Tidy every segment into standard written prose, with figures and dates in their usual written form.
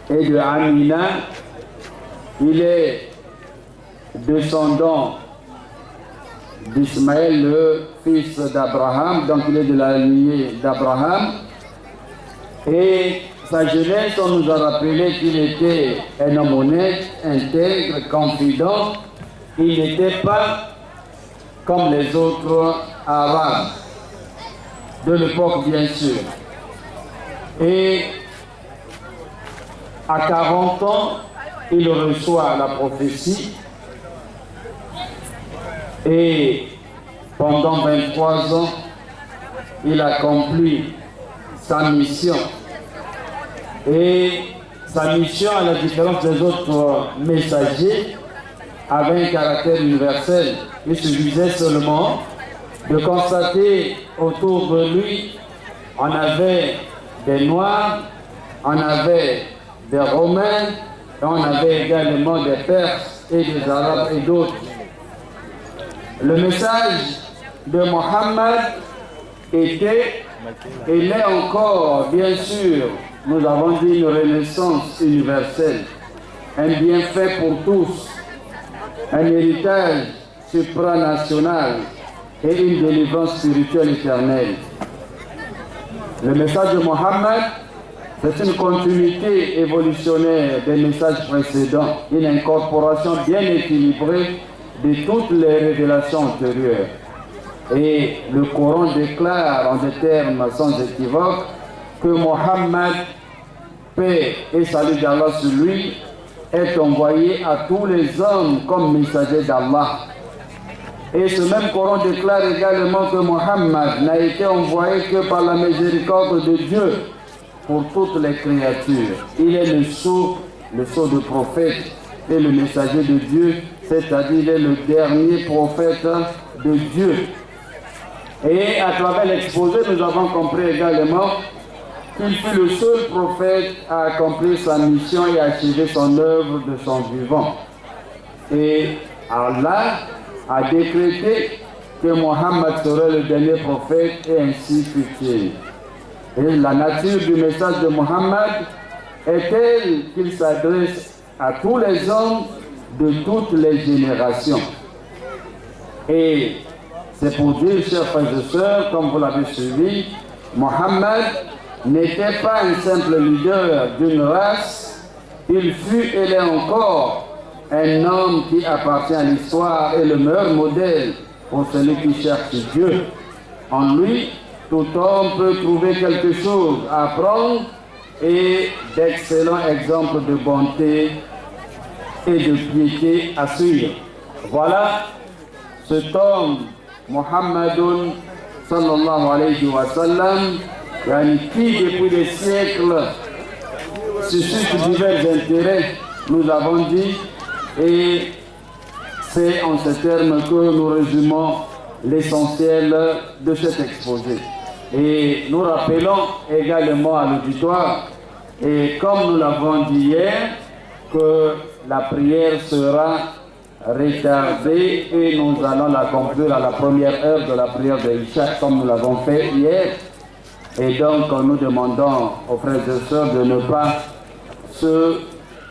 et de Amina. Il est descendant d'Ismaël, le fils d'Abraham, donc il est de la lignée d'Abraham. Et sa jeunesse, on nous a rappelé qu'il était un homme honnête, intègre, confident. Il n'était pas comme les autres Arabes de l'époque, bien sûr. Et à 40 ans, il reçoit la prophétie. Et pendant 23 ans, il accomplit sa mission. Et sa mission, à la différence des autres messagers, avait un caractère universel. Il suffisait seulement de constater autour de lui, on avait des Noirs, on avait des Romains, et on avait également des Perses et des Arabes et d'autres. Le message de Mohammed était, et l'est encore, bien sûr, nous avons dit une renaissance universelle, un bienfait pour tous, un héritage supranational et une délivrance spirituelle éternelle. Le message de Mohammed, c'est une continuité évolutionnaire des messages précédents, une incorporation bien équilibrée de toutes les révélations antérieures. Et le Coran déclare en des termes sans équivoque que Mohammed, paix et salut d'Allah sur lui, est envoyé à tous les hommes comme messager d'Allah. Et ce même Coran déclare également que Mohammed n'a été envoyé que par la miséricorde de Dieu pour toutes les créatures. Il est le sceau de prophète et le messager de Dieu, c'est-à-dire il est le dernier prophète de Dieu. Et à travers l'exposé, nous avons compris également qu'il fut le seul prophète à accomplir sa mission et à achever son œuvre de son vivant. Et Allah a décrété que Mohammed serait le dernier prophète et ainsi fut-il. Et la nature du message de Mohammed est telle qu'il s'adresse à tous les hommes de toutes les générations. Et c'est pour dire, chers frères et sœurs, comme vous l'avez suivi, Mohammed n'était pas un simple leader d'une race, il fut et l'est encore un homme qui appartient à l'histoire et le meilleur modèle pour celui qui cherche Dieu. En lui, tout homme peut trouver quelque chose à apprendre et d'excellents exemples de bonté et de piété à suivre. Voilà cet homme, Muhammadun sallallahu alayhi wa sallam, qui depuis des siècles suscite divers intérêts, nous avons dit, et c'est en ces termes que nous résumons l'essentiel de cet exposé. Et nous rappelons également à l'auditoire, et comme nous l'avons dit hier, que la prière sera retardée et nous allons la conclure à la première heure de la prière de Isha, comme nous l'avons fait hier. Et donc nous demandons aux frères et sœurs de ne pas se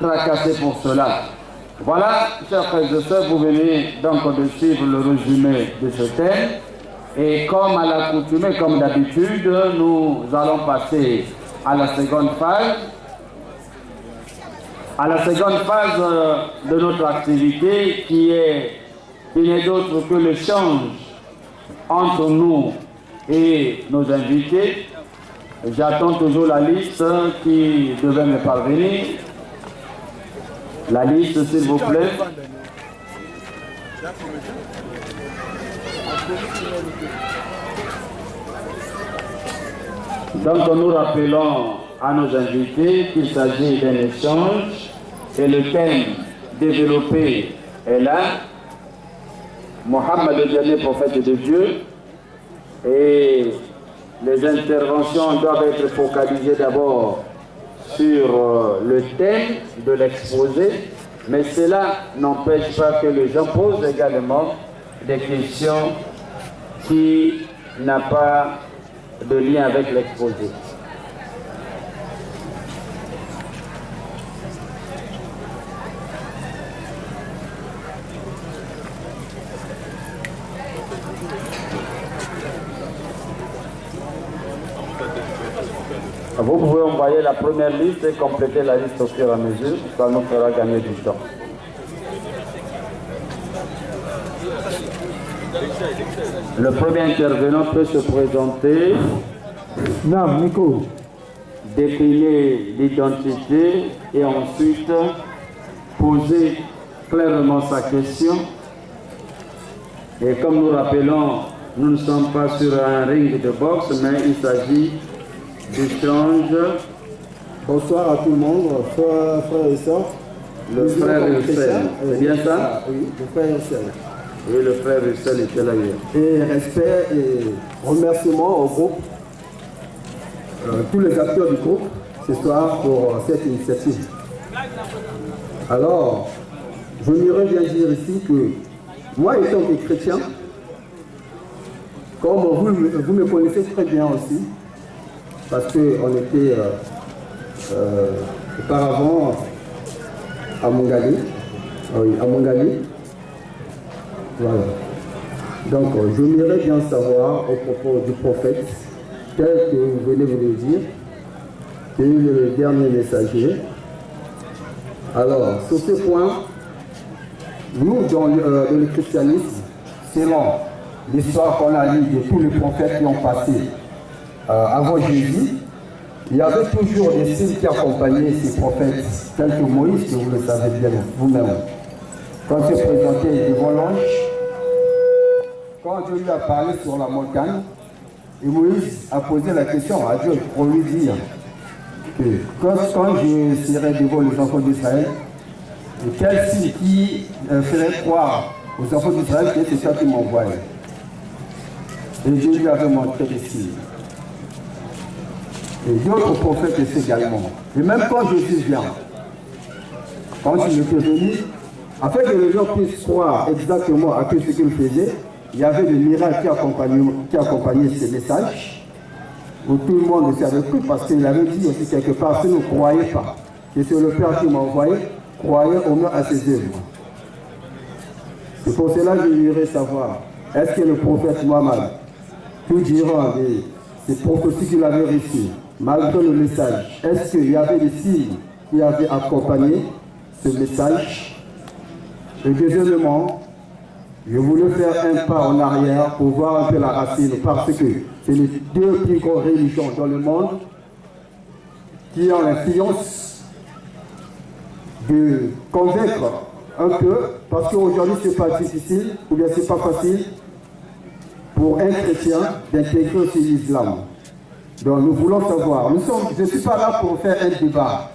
tracasser pour cela. Voilà, chers frères et sœurs, vous venez donc de suivre le résumé de ce thème. Et comme à l'accoutumée, comme d'habitude, nous allons passer à la seconde phase. À la seconde phase de notre activité qui n'est d'autre que l'échange entre nous et nos invités. J'attends toujours la liste qui devait me parvenir. La liste, s'il vous plaît. Donc nous rappelons à nos invités qu'il s'agit d'un échange et le thème développé est là. Mohammed, le dernier prophète de Dieu, et les interventions doivent être focalisées d'abord sur le thème de l'exposé, mais cela n'empêche pas que les gens posent également des questions qui n'ont pas de lien avec l'exposé. Vous pouvez envoyer la première liste et compléter la liste au fur et à mesure. Ça nous fera gagner du temps. Le premier intervenant peut se présenter. Non, Nico. Décliner l'identité et ensuite poser clairement sa question. Et comme nous rappelons, nous ne sommes pas sur un ring de boxe, mais il s'agit d'échange. Bonsoir à tout le monde, frères et sœurs. Le frère Russell, c'est bien ça? Oui, le frère Russell. Oui, le frère Russell était là hier. Et respect et remerciements au groupe, tous les acteurs du groupe, ce soir pour cette initiative. Alors, je voudrais bien dire ici que moi, étant que chrétien, comme vous me connaissez très bien aussi, parce qu'on était auparavant à Mongali, voilà. Donc, je voudrais bien savoir au propos du prophète, tel que vous venez de le dire, qui est le dernier messager. Alors, sur ce point, nous, dans le christianisme, selon l'histoire qu'on a lue de tous les prophètes qui ont passé avant Jésus, il y avait toujours des signes qui accompagnaient ces prophètes, tels que Moïse, que vous le savez bien vous-même. Quand il se présentait devant l'ange, quand Dieu lui a parlé sur la montagne, et Moïse a posé la question à Dieu pour lui dire que quand je serai devant les enfants d'Israël, quel signe qui ferait croire aux enfants d'Israël que c'est ça qui m'envoie. Et Dieu lui avait montré des signes. Et d'autres prophètes également. Et même quand Jésus vient, quand il était venu, afin que les gens puissent croire exactement à tout ce qu'il faisait, il y avait des miracles qui accompagnaient ces messages, où tout le monde savait cru, parce qu'il avait dit aussi quelque part, si vous ne croyez pas que c'est le Père qui m'a envoyé, croyez au moins à ses œuvres. C'est pour cela que je voudrais savoir, est-ce que le prophète Mohammed, tout durant ces prophéties qu'il avait reçues, malgré le message, est-ce qu'il y avait des signes qui avaient accompagné ce message? Et deuxièmement, je voulais faire un pas en arrière pour voir un peu la racine, parce que c'est les deux plus grandes religions dans le monde qui ont l'influence de convaincre un peu, parce qu'aujourd'hui c'est pas difficile, ou bien c'est pas facile pour un chrétien d'intégrer aussi l'islam. Donc nous voulons savoir, je ne suis pas là pour faire un débat,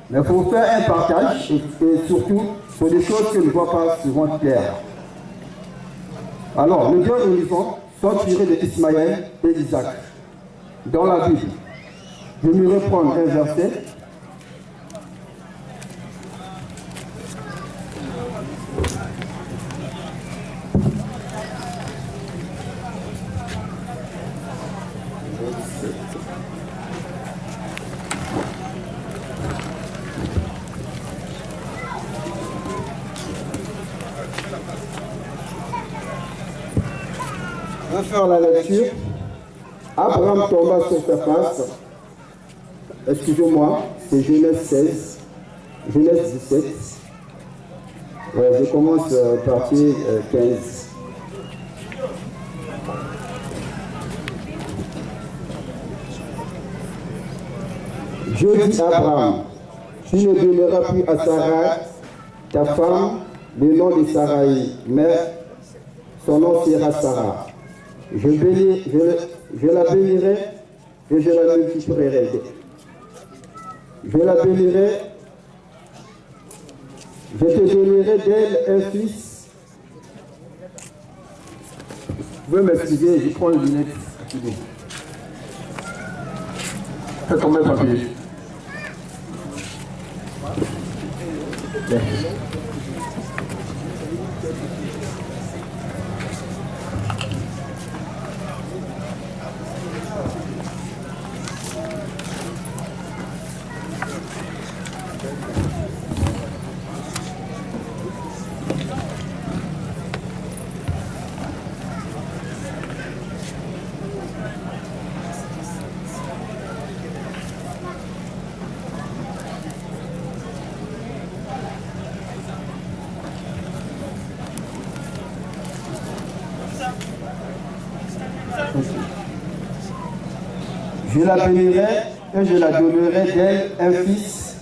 mais pour faire un partage et surtout sur des choses que je ne vois pas souvent claires. Alors, les deux religions sont tirées d'Ismaël et d'Isaac. Dans la Bible, je vais reprendre un verset. On va faire la lecture. Abraham tomba sur sa face. Excusez-moi, c'est Genèse 16, Genèse 17. Je commence partie 15. Je dis à Abraham, tu ne donneras plus à Sarah, ta femme, le nom de Sarai, mais son nom sera Sarah. Je la bénirai et je la multiplierai. Je la bénirai, je te donnerai d'elle un fils. Vous pouvez m'excuser, je prends les lunettes. Fais tomber le papier. Je la bénirai et je la donnerai d'elle un fils.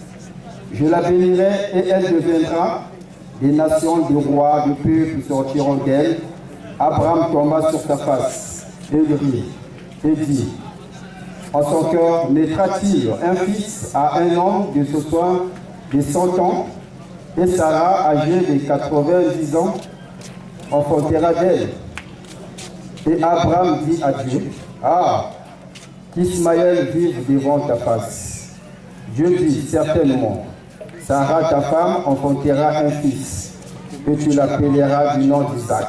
Je la bénirai et elle deviendra. Des nations, des rois, des peuples sortiront d'elle. Abraham tomba sur sa face et rit et dit, en son cœur, naîtra-t-il un fils à un homme de ce soir de 100 ans, et Sarah, âgée de 90 ans, enfantera d'elle. Et Abraham dit à Dieu, ah, qu'Ismaël vive devant ta face. Dieu dit, certainement, Sarah, ta femme, enfantera un fils, et tu l'appelleras du nom d'Isaac.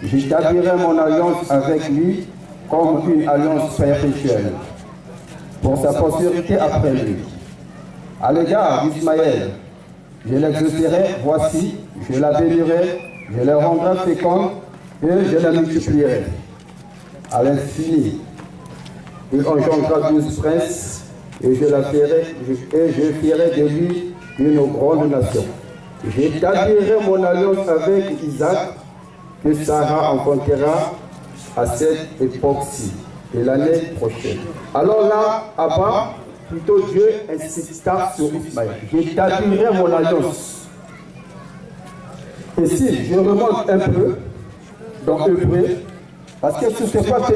J'établirai mon alliance avec lui comme une alliance perpétuelle, pour sa postérité après lui. À l'égard d'Ismaël, je l'exaucerai, voici, je la bénirai, je la rendrai féconde et je la multiplierai. À l'infini, il engendrera 12 princes et je ferai de lui une grande nation. J'établirai mon alliance avec Isaac, que Sarah enfantera à cette époque-ci et l'année prochaine. Alors là, Abba, plutôt Dieu insista sur Ismaël. J'établirai mon alliance. Et si je remonte un peu dans Hébreu, parce que ce n'est pas que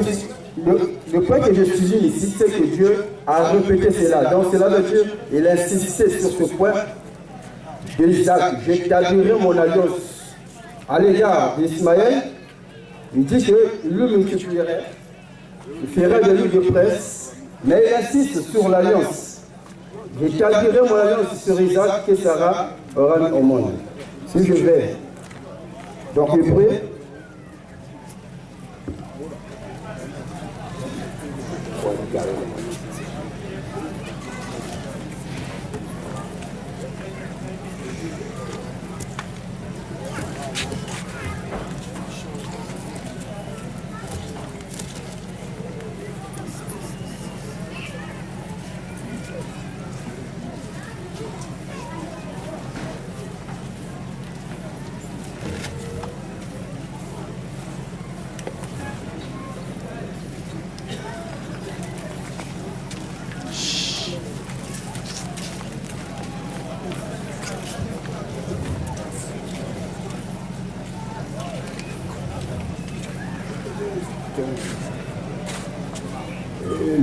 le point que je souligne ici, c'est que Dieu a répété cela. Donc cela veut dire qu'il a insisté sur ce point d'Isaac. J'établirai mon alliance à l'égard d'Ismaël. Il dit qu'il le multiplierait, il ferait de lui de presse, mais il insiste sur l'alliance. J'établirai mon alliance sur Isaac que Sarah aura mis au monde. Si je vais dans Hébreu,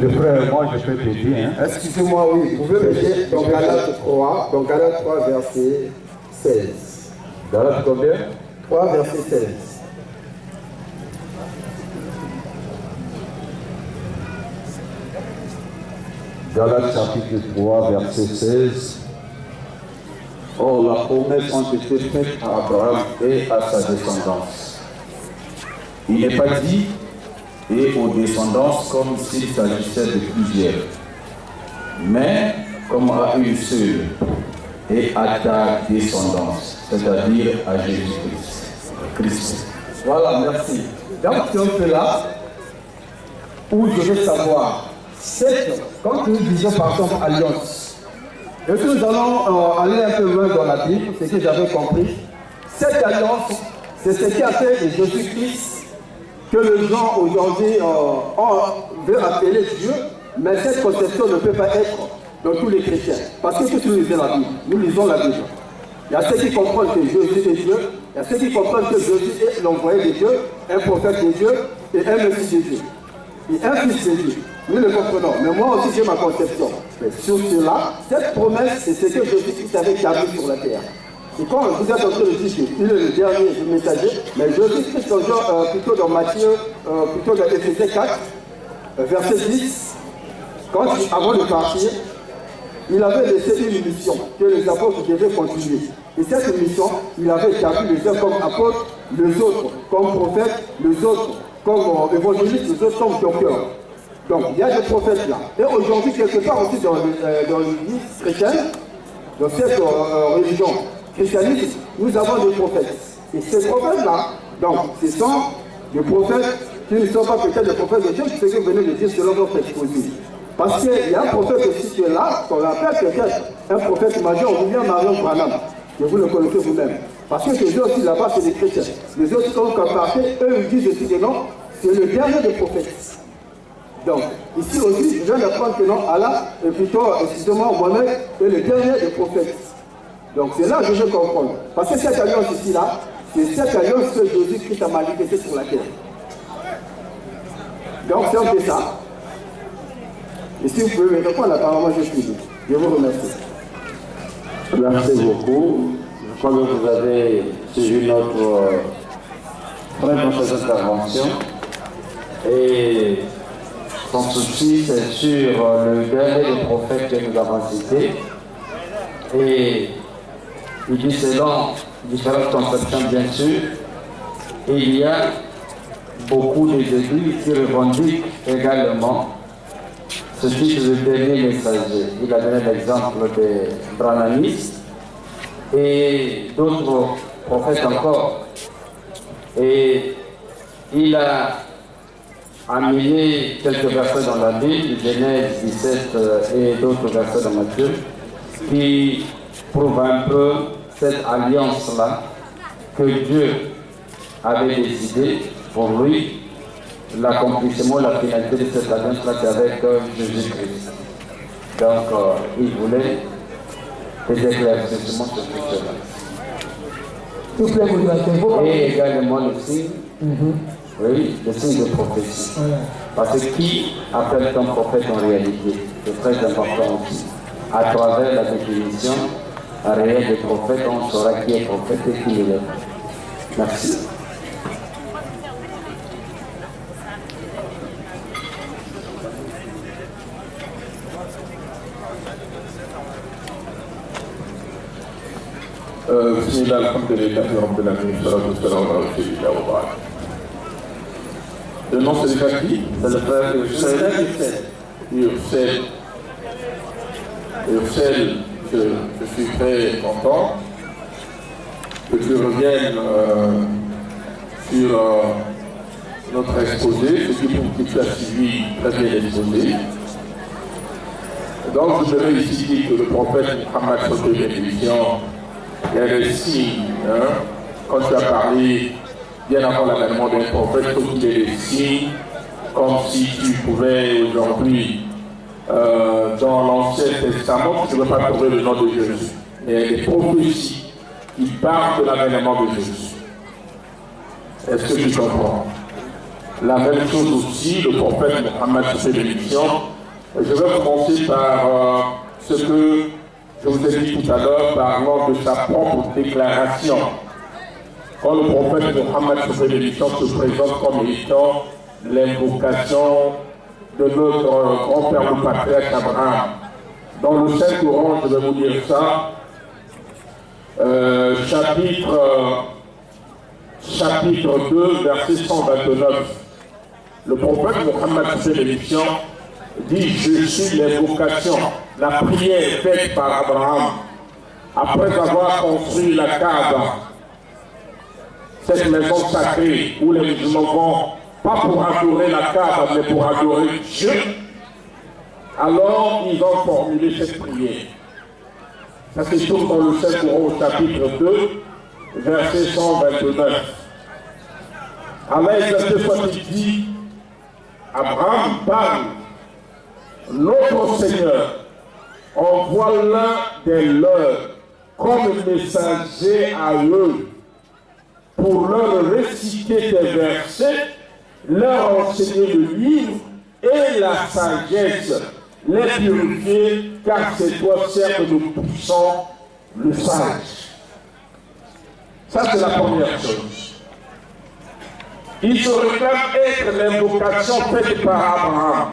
Le frère, moi je peux t'aider. Hein. Excusez-moi, oui, vous pouvez me dire dans Galates 3, verset 16. Galates combien? 3, verset 16. Galates chapitre 3, verset 16. Or, la promesse a été faite à Abraham et à sa descendance. Il n'est pas dit et aux descendances comme s'il s'agissait de plusieurs, mais comme à une seule, et à ta descendance, c'est-à-dire à Jésus-Christ. Voilà, merci. Donc, c'est un peu là où je veux savoir, quand nous disons par exemple alliance, et que nous allons aller un peu loin dans la Bible, c'est ce que j'avais compris, cette alliance, c'est ce qui a fait de Jésus-Christ que les gens aujourd'hui veulent appeler Dieu, mais cette conception ne peut pas être dans tous les chrétiens. Parce que si nous lisons la Bible, nous lisons la Bible. Il y a ceux qui comprennent que Jésus est Dieu, il y a ceux qui comprennent que Jésus est l'envoyé de Dieu, un prophète de Dieu et un Messie de Dieu. Et un fils de Dieu. Nous le comprenons, mais moi aussi j'ai ma conception. Mais sur cela, cette promesse, c'est ce que Jésus-Christ avait établi sur la terre. Et quand vous êtes en train de dire qu'il est le dernier messager, mais Jésus-Christ, plutôt dans Matthieu, plutôt dans Éphésiens 4, verset 10, avant de partir, il avait laissé une mission que les apôtres devaient continuer. Et cette mission, il avait établi les uns comme apôtres, les autres comme prophètes, les autres comme évangélistes, les autres comme docteurs. Donc il y a des prophètes là. Et aujourd'hui, quelque part aussi dans l'Église chrétienne, dans cette religion christianiste, nous avons des prophètes. Et ces prophètes-là, donc, ce sont des prophètes qui ne sont pas peut-être des prophètes de Dieu, ce que vous venez de dire selon votre exposé. Parce qu'il y a un prophète aussi qui est là, qu'on appelle peut-être un prophète majeur, William Marion Branham, que vous le connaissez vous-même. Parce que ces autres aussi là-bas, c'est des chrétiens. Les autres sont comparés, eux ils disent aussi que non, c'est le dernier des prophètes. Donc, ici aussi, je viens d'apprendre que non, Allah est plutôt, excusez-moi, Mohamed est le dernier des prophètes. Donc, c'est là que je veux comprendre. Parce que cette alliance ici-là, c'est cette alliance que Jésus-Christ a manifestée sur la terre. Donc, c'est un peu ça. Et si vous pouvez me répondre, apparemment, je suis. Je vous remercie. Merci beaucoup. Je crois que vous avez suivi notre très intervention. Et son souci, c'est sur le dernier des prophètes que nous avons cité. Et il dit selon différentes conceptions, bien sûr, il y a beaucoup d'églises qui revendiquent également ce titre de dernier messager. Il a donné l'exemple des brahmanistes et d'autres prophètes encore. Et il a amené quelques versets dans la Bible, Genèse 17 et d'autres versets dans Matthieu, qui prouvent un peu cette alliance-là que Dieu avait décidé pour lui, l'accomplissement, la finalité de cette alliance-là, c'est avec Jésus-Christ. Donc, il voulait des éclaircissements sur tout cela. Et également le signe, oui, le signe de prophétie. Parce que qui appelle un prophète en réalité? C'est très important aussi. À travers la définition réelle des prophètes, on saura qui est prophète et qui il est. Merci. بسم الله الحمد لله رب العالمين والصلاة والسلام على رسول الله وبعد. Le nom c'est déjà qui? C'est le frère Yursel. Yursel, je suis très content que tu reviennes sur notre exposé, ce qui prouve que tu as suivi très bien l'exposé. Donc je voudrais ici dire que le prophète Mohammed sur l'émission, il y a des signes, hein? Quand tu as parlé bien avant l'avènement d'un prophète, il faut qu'il y ait des signes, comme si tu pouvais aujourd'hui, dans l'Ancien Testament, tu ne veux pas trouver le nom de Jésus, mais il y a des prophéties qui parlent de l'avènement de Jésus. Est-ce que tu comprends? La même chose aussi, le prophète Mohammed sur l'émission. Je vais commencer par ce que je vous ai dit tout à l'heure, parlant de sa propre déclaration. Quand le prophète Mohammed sur l'émission se présente comme étant l'invocation de notre grand-père le patriarche Abraham. Dans le Saint-Coran, je vais vous dire ça, chapitre 2, verset 129. Le prophète Mohammed sur l'émission dit: je suis l'invocation, la prière faite par Abraham après avoir construit la Kaaba, cette maison sacrée où les musulmans vont pas pour adorer la Kaaba mais pour adorer Dieu. Alors ils ont formulé cette prière. Ça se trouve dans le Saint-Coran au chapitre 2, verset 129. Allah soit-il dit, Abraham parle: notre Seigneur envoie l'un des leurs comme messager à eux pour leur réciter des versets, leur enseigner le livre et la sagesse, les purifier, car c'est toi certes nous poussons le sage. Ça c'est la première chose. Il se réclame être l'invocation faite par Abraham.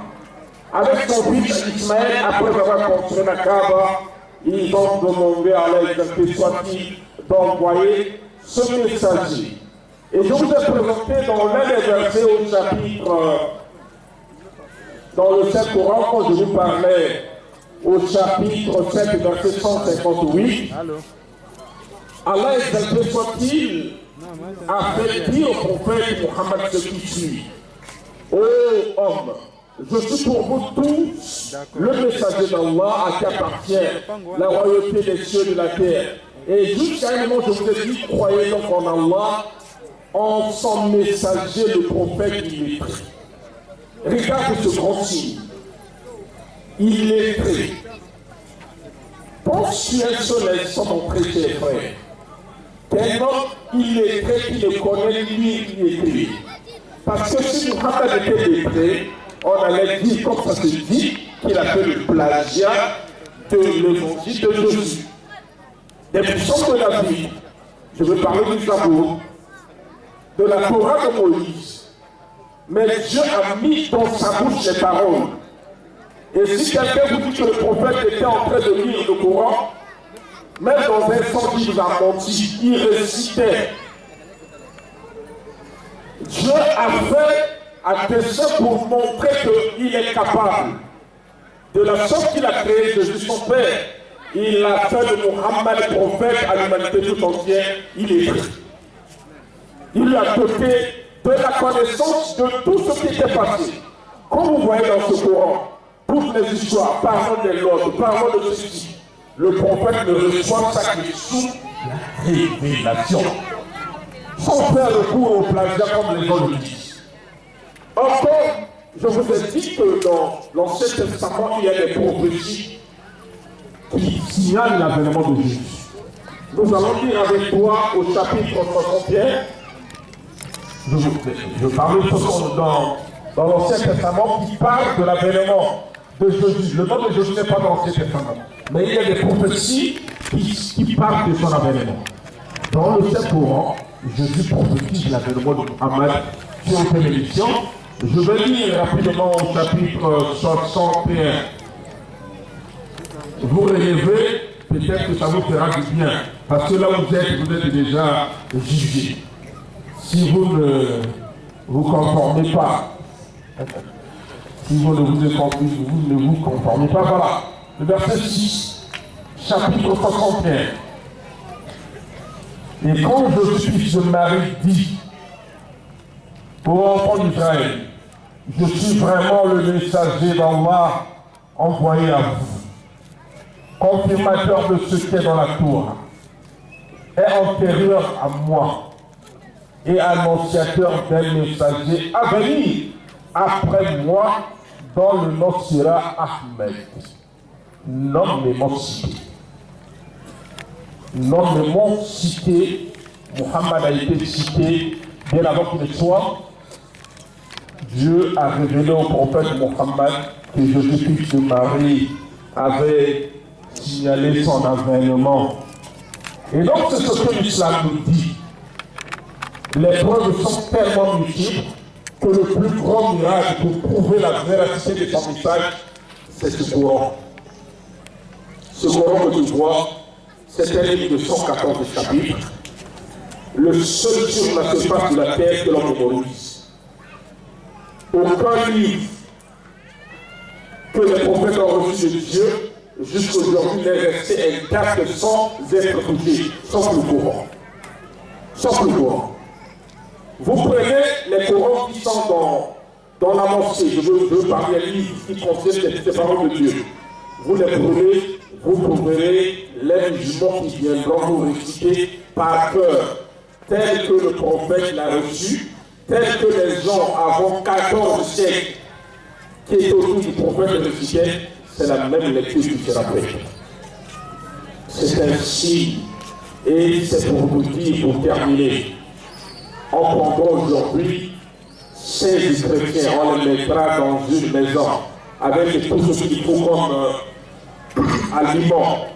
Avec son fils Ismaël, après avoir construit la Kaaba, ils ont demandé à l'exalté soit-il d'envoyer ce messager. Et je vous ai présenté dans l'un des versets au chapitre, dans le Saint-Coran, quand je vous parlais au chapitre 7, verset 158, Allah exalté soit-il a fait dire au prophète Mohammed ce qui suit: ô homme, je suis pour vous tous le messager d'Allah à qui appartient la royauté des cieux et de la terre. Et jusqu'à un moment, je vous ai dit, croyez donc en Allah, en son messager, le prophète illettré. Regarde ce grand signe. Il est très. Pense sur un seul instant, mon très cher frère, qu'un homme illettré qui ne connaît ni écrit. Parce que si Muhammad était lettré, on allait dire, comme ça se dit, qu'il a fait le plagiat de l'évangile de Jésus. Des puissants de la vie, je veux parler du Zabour, de la Torah de Moïse. Mais Dieu a mis dans sa bouche les paroles. Et si quelqu'un vous dit que le prophète était en train de lire le Coran, même dans un sens il vous a menti, il récitait. Dieu a fait à dessein pour montrer qu'il est capable. De la sorte qu'il a créé Jésus son Père, il a fait de Muhammad prophète à l'humanité tout entière, il est vrai. Il lui a doté de la connaissance de tout ce qui était passé. Comme vous voyez dans ce Coran, toutes les histoires, parlons de l'ordre, parlons de ceci. Le prophète ne reçoit ça que sous la révélation. Sans faire recours au plagiat comme les gens le disent. Encore, je vous ai dit que dans l'Ancien Testament, il y a des prophéties qui signalent l'avènement de Jésus. Nous allons lire avec toi au chapitre 61. Je parle dans l'Ancien Testament qui parle de l'avènement de Jésus. Le nom de Jésus n'est pas dans l'Ancien Testament. Mais il y a des prophéties qui parlent de son avènement. Dans le Saint-Coran, Jésus prophétise l'avènement de Muhammad sur une télévision. Je vais lire rapidement au chapitre 61. Vous relevez, peut-être que ça vous fera du bien. Parce que là où vous êtes déjà jugé. Si vous ne vous conformez pas, si vous ne vous conformez pas, voilà. Le verset 6, chapitre 61. Et quand Jésus, fils de Marie, dit aux enfants d'Israël, je suis vraiment le messager d'Allah envoyé à vous, confirmateur de ce qui est dans la Torah, est antérieur à moi et annonciateur d'un messager à venir après moi, dont le nom sera Ahmed. Nommément cité. Nommément cité, Muhammad a été cité bien avant qu'il ne soit. Dieu a révélé au prophète Muhammad que Jésus, fils de Marie, avait signalé son avènement. Et donc c'est ce que l'islam nous dit. Les preuves sont tellement multiples que le plus grand miracle pour prouver la véracité de son message, c'est ce Coran. Ce Coran que tu vois, c'est un livre de 114 chapitres. Le seul sur la surface de la terre que l'on mémorise. Aucun livre que les prophètes ont reçu de Dieu jusqu'aujourd'hui n'est resté intact sans être touché, sans le Coran. Sans le Coran. Vous prenez les Corans qui sont dans la mosquée, je veux parler des livres qui contiennent ces paroles de Dieu. Vous les prenez, vous trouverez les musulmans qui viendront vous réciter par cœur, tel que le prophète l'a reçu, tel que les gens avant 14 siècles qui étaient autour du prophète récitaient, c'est la même lecture qui sera faite. C'est ainsi, et c'est pour vous dire, pour terminer, on prendra aujourd'hui 16 chrétiens, on les mettra dans une maison avec tout ce qu'il faut comme aliment.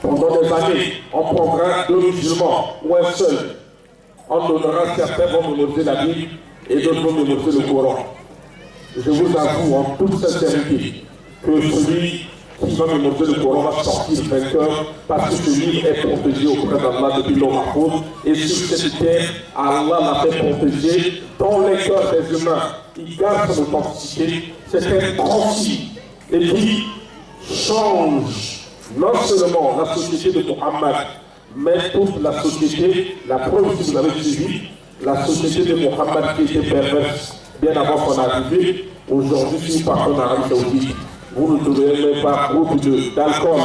Pendant des années, on prendra 2 musulmans ou un seul. On donnera, certains vont mémoriser la Bible et d'autres vont mémoriser le Coran. Je vous avoue en toute sincérité que celui qui va mémoriser le Coran va sortir vainqueur parce que ce livre est protégé auprès d'Allah depuis l'Oracole et sur cette terre, Allah l'a fait protéger dans les cœurs des humains. Il garde son authenticité, c'est un grand signe et qui change non seulement la société de Muhammad, mais toute la société, la preuve que vous avez suivi, la société de Muhammad qui était perverse bien avant son arrivée, aujourd'hui, si vous partez en Arabie Saoudite, vous ne trouverez même pas beaucoup d'alcool,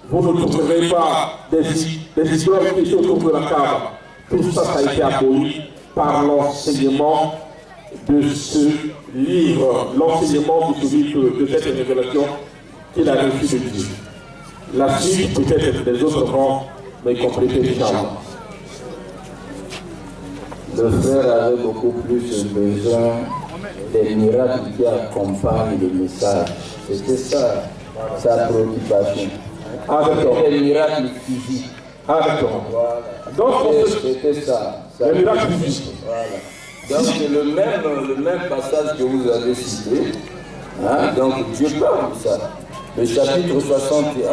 vous ne trouverez pas des idoles qui sont autour de la Kaaba. Tout ça, ça a été aboli par l'enseignement de ce livre, l'enseignement de ce livre, de cette révélation qu'il a reçue de Dieu. La suite, peut-être des autres vont me compléter, Inch'Allah. Le frère avait beaucoup plus besoin des miracles qui accompagnent le message. C'était ça, sa préoccupation. Des miracles physiques. Voilà. Donc, c'était ça. Les miracles physiques. Voilà. Donc, c'est le même passage que vous avez cité. Hein? Donc, Dieu parle de ça. Le chapitre 61,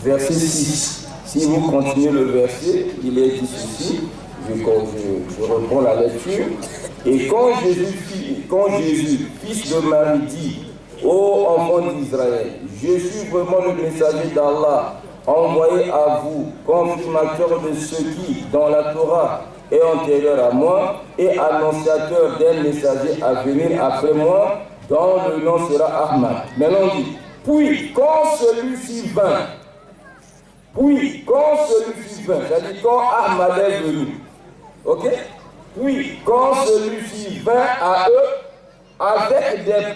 verset 6. Si vous continuez le verset, il est dit ceci. Je reprends la lecture. Et quand Jésus, fils de Marie, dit: ô enfants d'Israël, je suis vraiment le messager d'Allah, envoyé à vous, confirmateur de ce qui, dans la Torah, est antérieur à moi, et annonciateur d'un messager à venir après moi, dont le nom sera Ahmad. Maintenant on dit: puis quand celui-ci vint, c'est-à-dire quand Ahmad est venu, ok? Puis quand celui-ci vint à eux avec des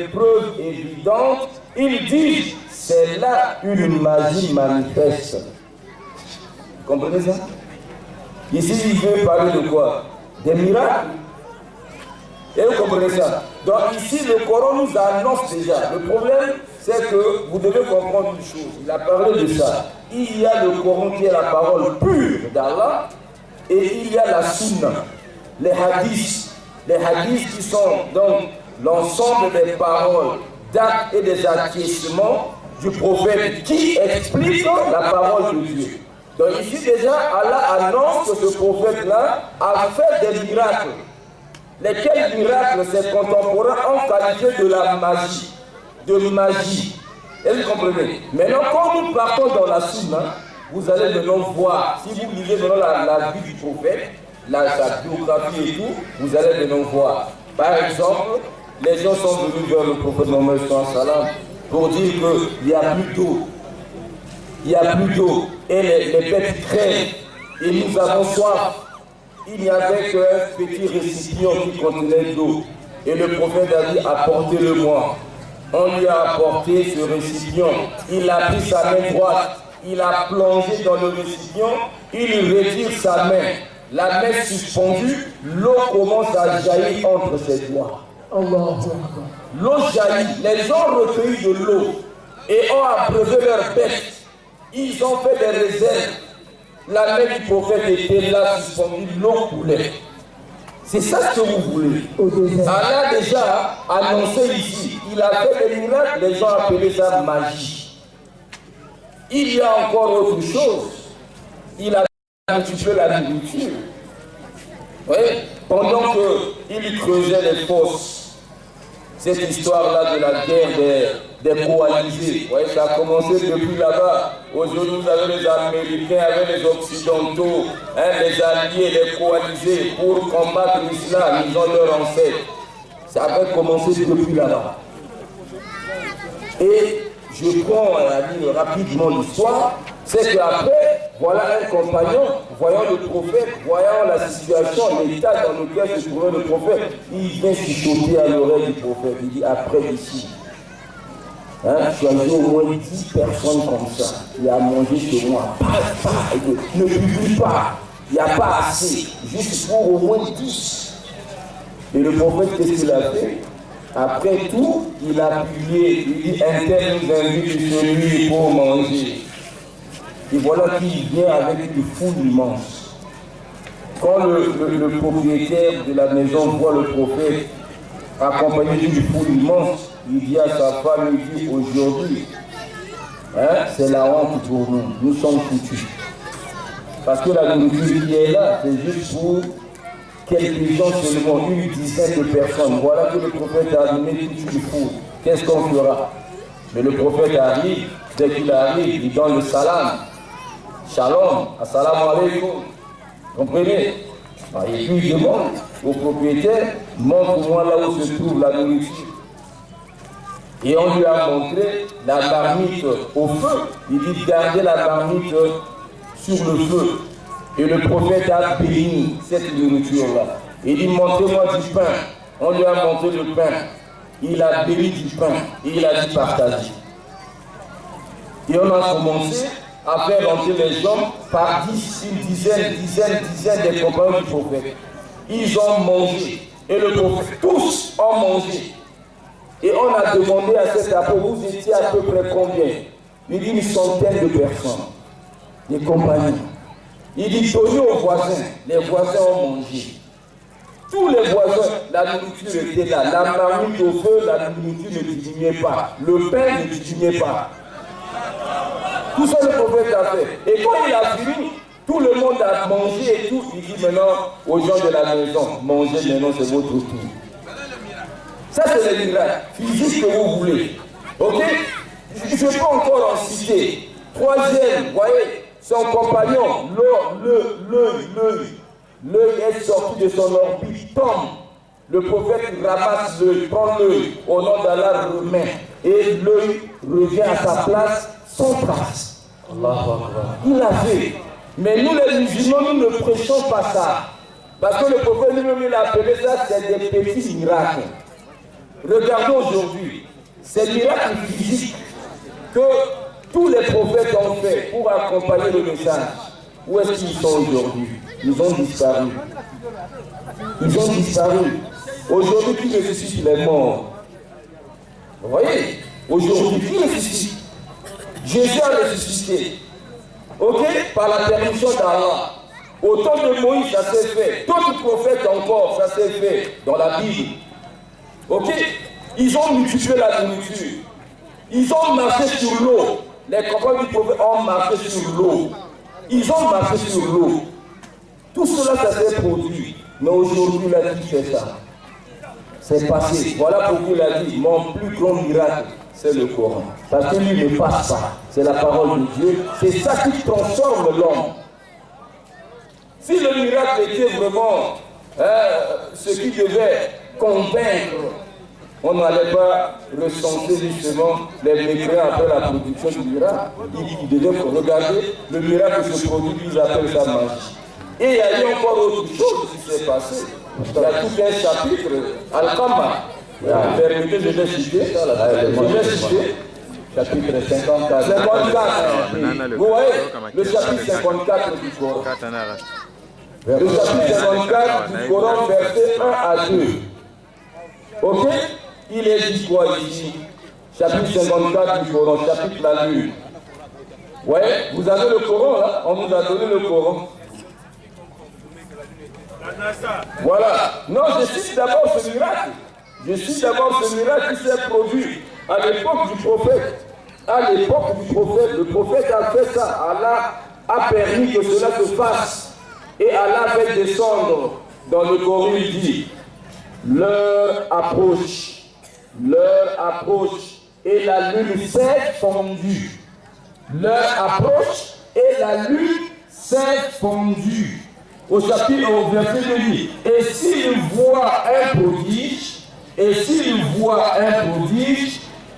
preuves évidentes, ils disent: c'est là une magie manifeste. Vous comprenez ça? Ici, il veut parler de quoi? Des miracles. Et vous comprenez ça? Donc ici, le Coran nous annonce déjà. Le problème, c'est que vous devez comprendre une chose. Il a parlé de ça. Il y a le Coran qui est la parole pure d'Allah, et il y a la sunna, les hadiths. Les hadiths qui sont donc l'ensemble des paroles, d'actes et des acquiescements du prophète qui expliquent la parole de Dieu. Donc ici déjà, Allah annonce que ce prophète-là a fait des miracles. Lesquels miracles ses contemporains ont qualifié de la magie. De magie. Et vous comprenez? Maintenant, quand nous partons dans la sunna, vous allez maintenant voir, si vous lisez maintenant la vie du prophète, sa biographie et tout, vous allez maintenant voir. Par exemple, les gens sont venus vers le prophète Mohammed pour dire qu'il n'y a plus d'eau. Il n'y a plus d'eau. Et les bêtes crèvent. Et nous avons soif. Il n'y avait qu'un petit récipient qui contenait de l'eau. Et le prophète a dit: apportez-le-moi. On lui a apporté ce récipient. Il a pris sa main droite. Il a plongé dans le récipient. Il retire sa main. La main suspendue, l'eau commence à jaillir entre ses doigts. L'eau jaillit. Les gens recueillent de l'eau et ont abreuvé leurs bêtes. Ils ont fait des réserves. La main du prophète était là suspendue, l'eau coulait. C'est ça ce que vous voulez. Allah a déjà annoncé ici. Il a fait des miracles, les gens appelaient ça magie. Il y a encore autre chose. Il a multiplié la nourriture. Oui, pendant qu'il creusait les fosses, cette histoire-là de la guerre des coalisés, oui, ça a commencé depuis là-bas. Aujourd'hui, vous avez les Américains avec les Occidentaux, les alliés, les coalisés pour combattre l'islam, ils ont leur ancêtre. Ça avait commencé depuis là-bas. Et je prends à lire rapidement l'histoire, c'est qu'après, voilà un compagnon, voyant le prophète, voyant la situation, l'état dans lequel se trouvait le prophète, il vient chuchoter à l'oreille du prophète, il dit: après ici, choisis au moins 10 personnes comme ça, qui a mangé chez moi, ne publie pas, il n'y a pas assez, juste pour au moins 10. Et le prophète, qu'est-ce qu'il a fait? Après tout, il a publié, il dit: un tel nous invite chez lui pour manger. Et voilà qu'il vient avec une foule immense. Quand le propriétaire de la maison voit le prophète accompagné d'une foule immense, il dit à sa femme, il dit: aujourd'hui, c'est la honte pour nous, nous sommes foutus. Parce que la nourriture qui est là, c'est juste pour quelques gens seulement, une dizaine de personnes. Voilà que le prophète a amené toute une foule. Qu'est-ce qu'on fera? Mais le prophète arrive, dès qu'il arrive, il donne le salam. Shalom, assalamu alaikum. Comprenez? Et puis il demande au propriétaire: montre-moi là où se trouve la nourriture. Et on lui a montré la marmite au feu. Il dit: gardez la marmite sur le feu. Et le prophète a béni cette nourriture-là. Il dit, montrez-moi du pain. On lui a montré le pain. Il a béni du pain. Et il a dit, partagez. Et on a commencé à faire rentrer les gens par 10, une dizaine des compagnons du prophète. Ils ont mangé. Et le prophète, tous ont mangé. Et on a demandé à cet apôtre, vous étiez à peu près combien? Il dit une centaine de personnes, des compagnons. Il dit, donnez aux voisins. Les voisins ont mangé. Tous les voisins, la nourriture était là. La marmite au feu, la nourriture ne diminuait pas. Le pain ne diminuait pas. Tout ça, le prophète a fait. Et quand il a fini, tout le monde a mangé et tout. Il dit maintenant aux gens de la maison, mangez maintenant, c'est votre tour. Ça, c'est le miracle physique que vous voulez. Ok? Je ne peux pas encore en citer. Troisième, vous voyez, son compagnon, l'œil est sorti de son orbite, tombe. Le prophète ramasse l'œil, prend l'œil, au nom d'Allah remet. Et l'œil revient à sa place sans trace. Il a fait. Mais nous les musulmans, nous ne prêchons pas ça. Parce que le prophète lui-même, il a appelé ça, c'est des petits miracles. Regardons aujourd'hui, ces miracles physiques que tous les prophètes ont fait pour accompagner le message. Où est-ce qu'ils sont aujourd'hui? Ils ont disparu. Ils ont disparu. Aujourd'hui, qui ressuscite les morts? Vous voyez? Aujourd'hui, qui ressuscite? Jésus a ressuscité. Ok? Par la permission d'Allah. Au temps de Moïse, ça s'est fait. D'autres prophètes encore, ça s'est fait dans la Bible. Ok? Ils ont multiplié la nourriture. Ils ont marché sur l'eau. Les compagnons du prophète ont marché sur l'eau. Ils ont marché sur l'eau. Tout cela, ça s'est produit. Mais aujourd'hui, il a dit fait ça. C'est passé. Voilà pourquoi il a dit, mon plus grand miracle, c'est le Coran. Parce que lui ne passe pas. C'est la parole de Dieu. C'est ça qui transforme l'homme. Si le miracle était vraiment ce qui devait convaincre, on n'allait pas ressentir justement les mécréants après la production du miracle. Ils devaient regarder le miracle qui se produit, ils appellent ça magie. Et il y a eu encore autre chose qui s'est passé. Il y a tout un chapitre, Al-Qamma. Permettez, je vais citer. Chapitre 54. 54. Vous voyez, le chapitre 54 du Coran. Le chapitre 54 du Coran, verset 1 à 2. Ok? Il est dit quoi ici? Chapitre 54 du Coran, chapitre la lune. Ouais, vous avez le Coran là? On vous a donné le Coran. Voilà. Non, je cite d'abord ce miracle. Je cite d'abord ce miracle qui s'est produit à l'époque du prophète. À l'époque du prophète, le prophète a fait ça. Allah a permis que cela se fasse. Et Allah fait descendre dans le Coran, il dit, l'heure approche, et la lune s'est fondue. L'heure approche et la lune s'est fondue. Au chapitre, au verset 2 dit, et s'il voit un prodige,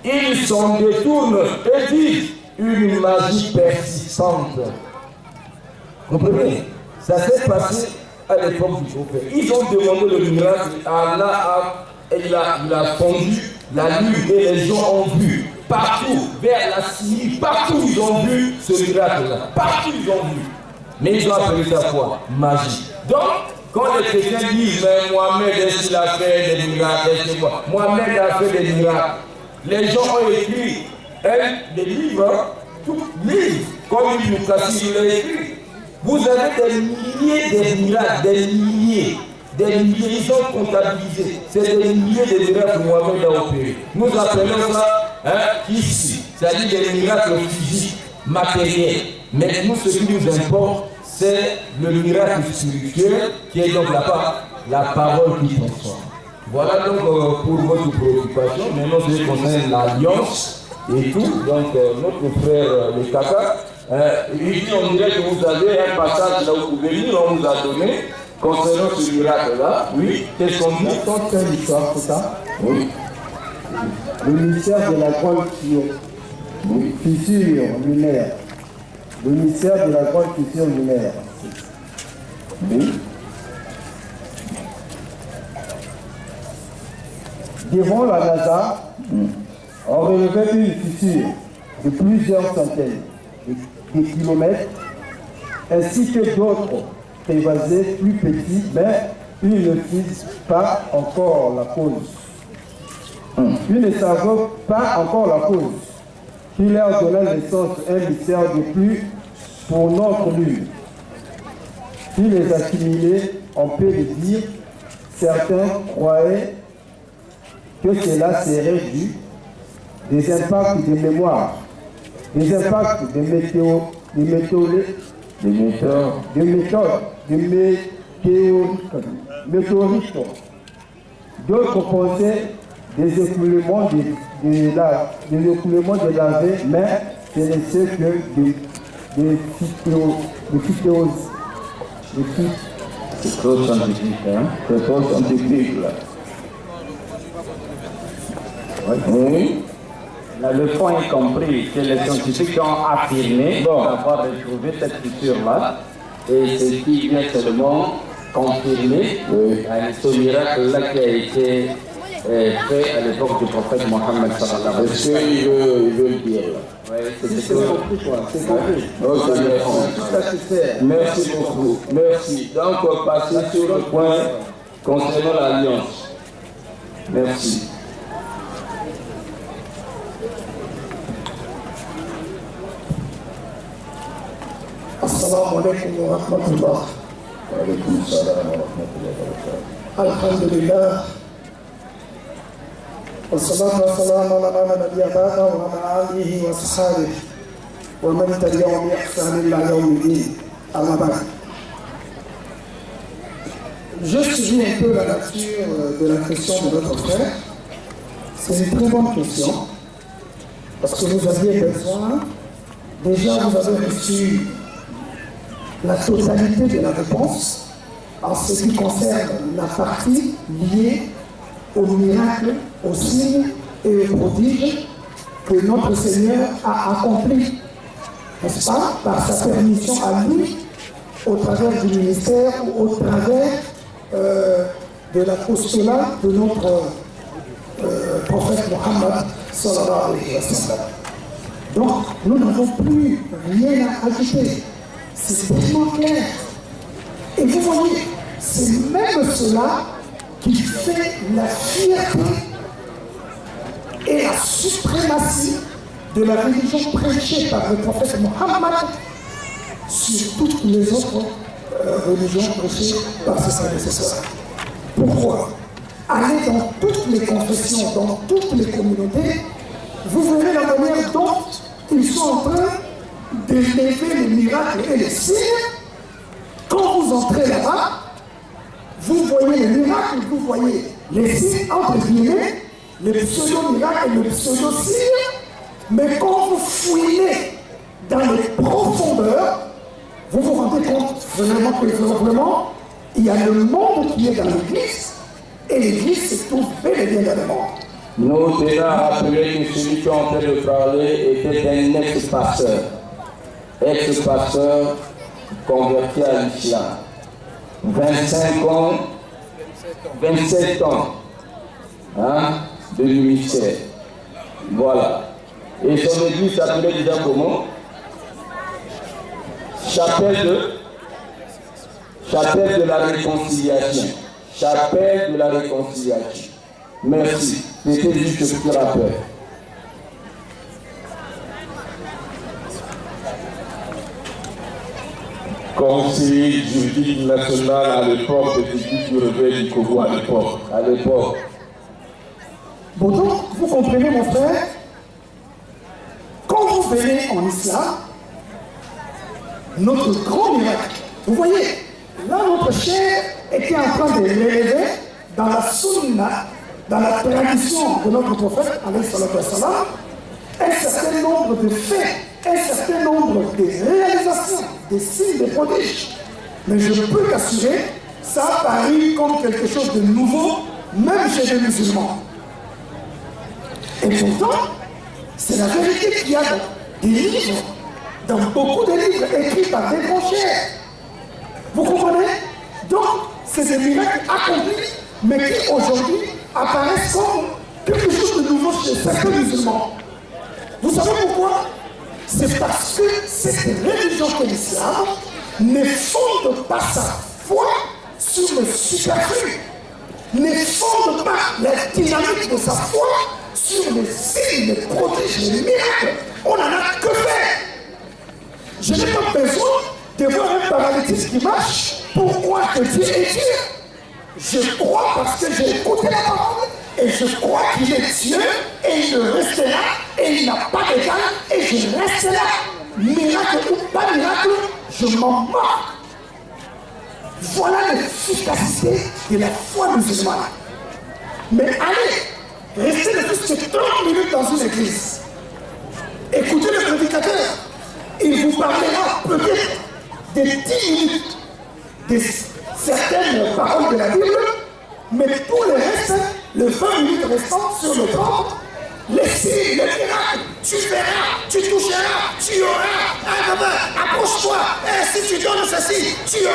ils s'en détournent et disent une magie persistante. Comprenez? Ça s'est passé à l'époque du prophète. Ils ont demandé le miracle, Allah a fondu la lune et les gens ont vu. Partout, vers la Syrie, partout ils ont vu ce miracle-là. Partout ils ont vu. Mais ils ont appelé ça quoi? Magie. Donc, quand les chrétiens disent, mais Mohamed, est-ce qu'il a fait des miracles? Mohamed a fait des miracles. Les gens ont écrit des livres, tout livre, comme Ibn Kassir l'a écrit. Vous avez des milliers de miracles, des milliers, ils ont comptabilisé. C'est des milliers de miracles que Mohamed a opérés. Nous appelons ça ici, c'est-à-dire des miracles physiques, matériels. Mais nous, ce qui nous importe, c'est le miracle spirituel qui est donc la parole qui transforme. Voilà donc pour votre préoccupation. Maintenant, ce qui concerne l'alliance et tout. Donc, notre frère le Kaka, ici, on dirait que vous avez un passage là où vous pouvez lire, on vous a donné concernant ce miracle-là. Oui, qu'est-ce qu'on dit? C'est une histoire, c'est ça? Oui. Le mystère de la grande fissure lunaire. Le mystère de la grande fissure lunaire. Oui. Devant la NASA, on relevait une fissure de plusieurs centaines de kilomètres, ainsi que d'autres évasés plus petits, mais ils ne disent pas encore la cause. Ils ne savent pas encore la cause, qui leur donnait naissance un mystère de plus pour notre lune. Ils les assimilaient, on peut le dire, certains croyaient que cela serait dû des impacts de mémoire, des impacts de météorites. D'autres pensaient des écoulements de lave, mais ce n'est que des phytéoses. C'est trop scientifique, hein? C'est trop scientifique, là. Oui. Le point est compris que les scientifiques ont affirmé avoir retrouvé cette fissure-là, et ce qui vient seulement confirmer ce miracle-là qui a été fait à l'époque du prophète Mohammed sallallahu alayhi wa sallam. C'est ce qu'il veut dire là. Oui, C'est compris, quoi. C'est compris. Merci beaucoup. Merci. Donc, on va passer sur le point concernant l'alliance. Merci. Assalamu alaikum wa rahmatullah. Wa alaikum salam wa rahmatullahi wa barakatuh. Alhamdulillah. والصلاة والسلام على من نبي بعده وعلى آله وأصحابه ومن تبعهم بإحسان إلى يوم الدين. أما بعد. Je suis un peu la nature de la question de notre frère. C'est une très bonne question parce que vous aviez besoin. Déjà, vous avez reçu la totalité de la réponse en ce qui concerne la partie liée au miracle, aux signes et aux prodiges que notre Seigneur a accompli, n'est-ce pas, par sa permission à lui, au travers du ministère ou au travers de l'apostolat de notre prophète Mohammed sallallahu alayhi wa sallam. Donc, nous n'avons plus rien à ajouter. C'est tellement clair. Et vous voyez, c'est même cela qui fait la fierté et la suprématie de la religion prêchée par le prophète Mohammed sur toutes les autres religions prêchées par ses prédécesseurs. Pourquoi? Allez dans toutes les confessions, dans toutes les communautés, vous verrez la manière dont ils sont en train d'élever les miracles et les signes. Quand vous entrez là-bas, vous voyez les miracles, vous voyez les signes, entre guillemets, les pseudo-miracles et les pseudo-signes, mais quand vous fouillez dans les profondeurs, vous vous rendez compte vraiment que vraiment, il y a le monde qui est dans l'Église, et l'Église se trouve bel et bien dans le monde. Nous tenons à rappeler que celui qui est en train de parler était un ex-pasteur. Ex-pasteur converti à l'islam. 25 ans, 27 ans de ministère. Voilà. Et son église s'appelait déjà comment? Chapelle de la réconciliation. Chapelle de la réconciliation. Merci. C'était juste ce petit rappel. Conseiller juridique national à l'époque de l'Église du réveil du Congo à l'époque. Bon, donc, vous comprenez, mon frère, quand vous venez en islam, notre grand miracle, vous voyez, là, notre chair était en train de l'élever dans la sunna, dans la tradition de notre prophète, alayhi salatu wassalam, un certain nombre de faits, un certain nombre de réalisations, des signes, des prodiges. Mais je peux t'assurer, ça a paru comme quelque chose de nouveau, même chez les musulmans. Et pourtant, c'est la vérité qu'il y a dans des livres, dans beaucoup de livres écrits par des grands chers. Vous comprenez? Donc, c'est des miracles accomplis, mais qui aujourd'hui apparaissent comme quelque chose de nouveau chez certains musulmans. Vous savez pourquoi? C'est parce que cette religion que l'islam ne fonde pas sa foi sur le superflu, ne fonde pas la dynamique de sa foi sur les signes, les prodiges, les miracles. On n'en a que faire. Je n'ai pas besoin de voir un paralytique qui marche pour croire que Dieu est Dieu. Je crois parce que j'ai écouté la parole et je crois qu'il est Dieu et il reste là et il n'a pas d'égal et je reste là. Miracle ou pas miracle, je m'en moque. Voilà l'efficacité de la foi musulmane. Mais allez, restez ne plus que 30 minutes dans une église. Écoutez le prédicateur. Il vous parlera peut-être de 10 minutes de certaines paroles de la Bible, mais tout le reste, les 20 minutes restantes sur le corps, les signes, les miracles, tu verras, tu toucheras, tu auras, approche-toi, si tu donnes ceci, tu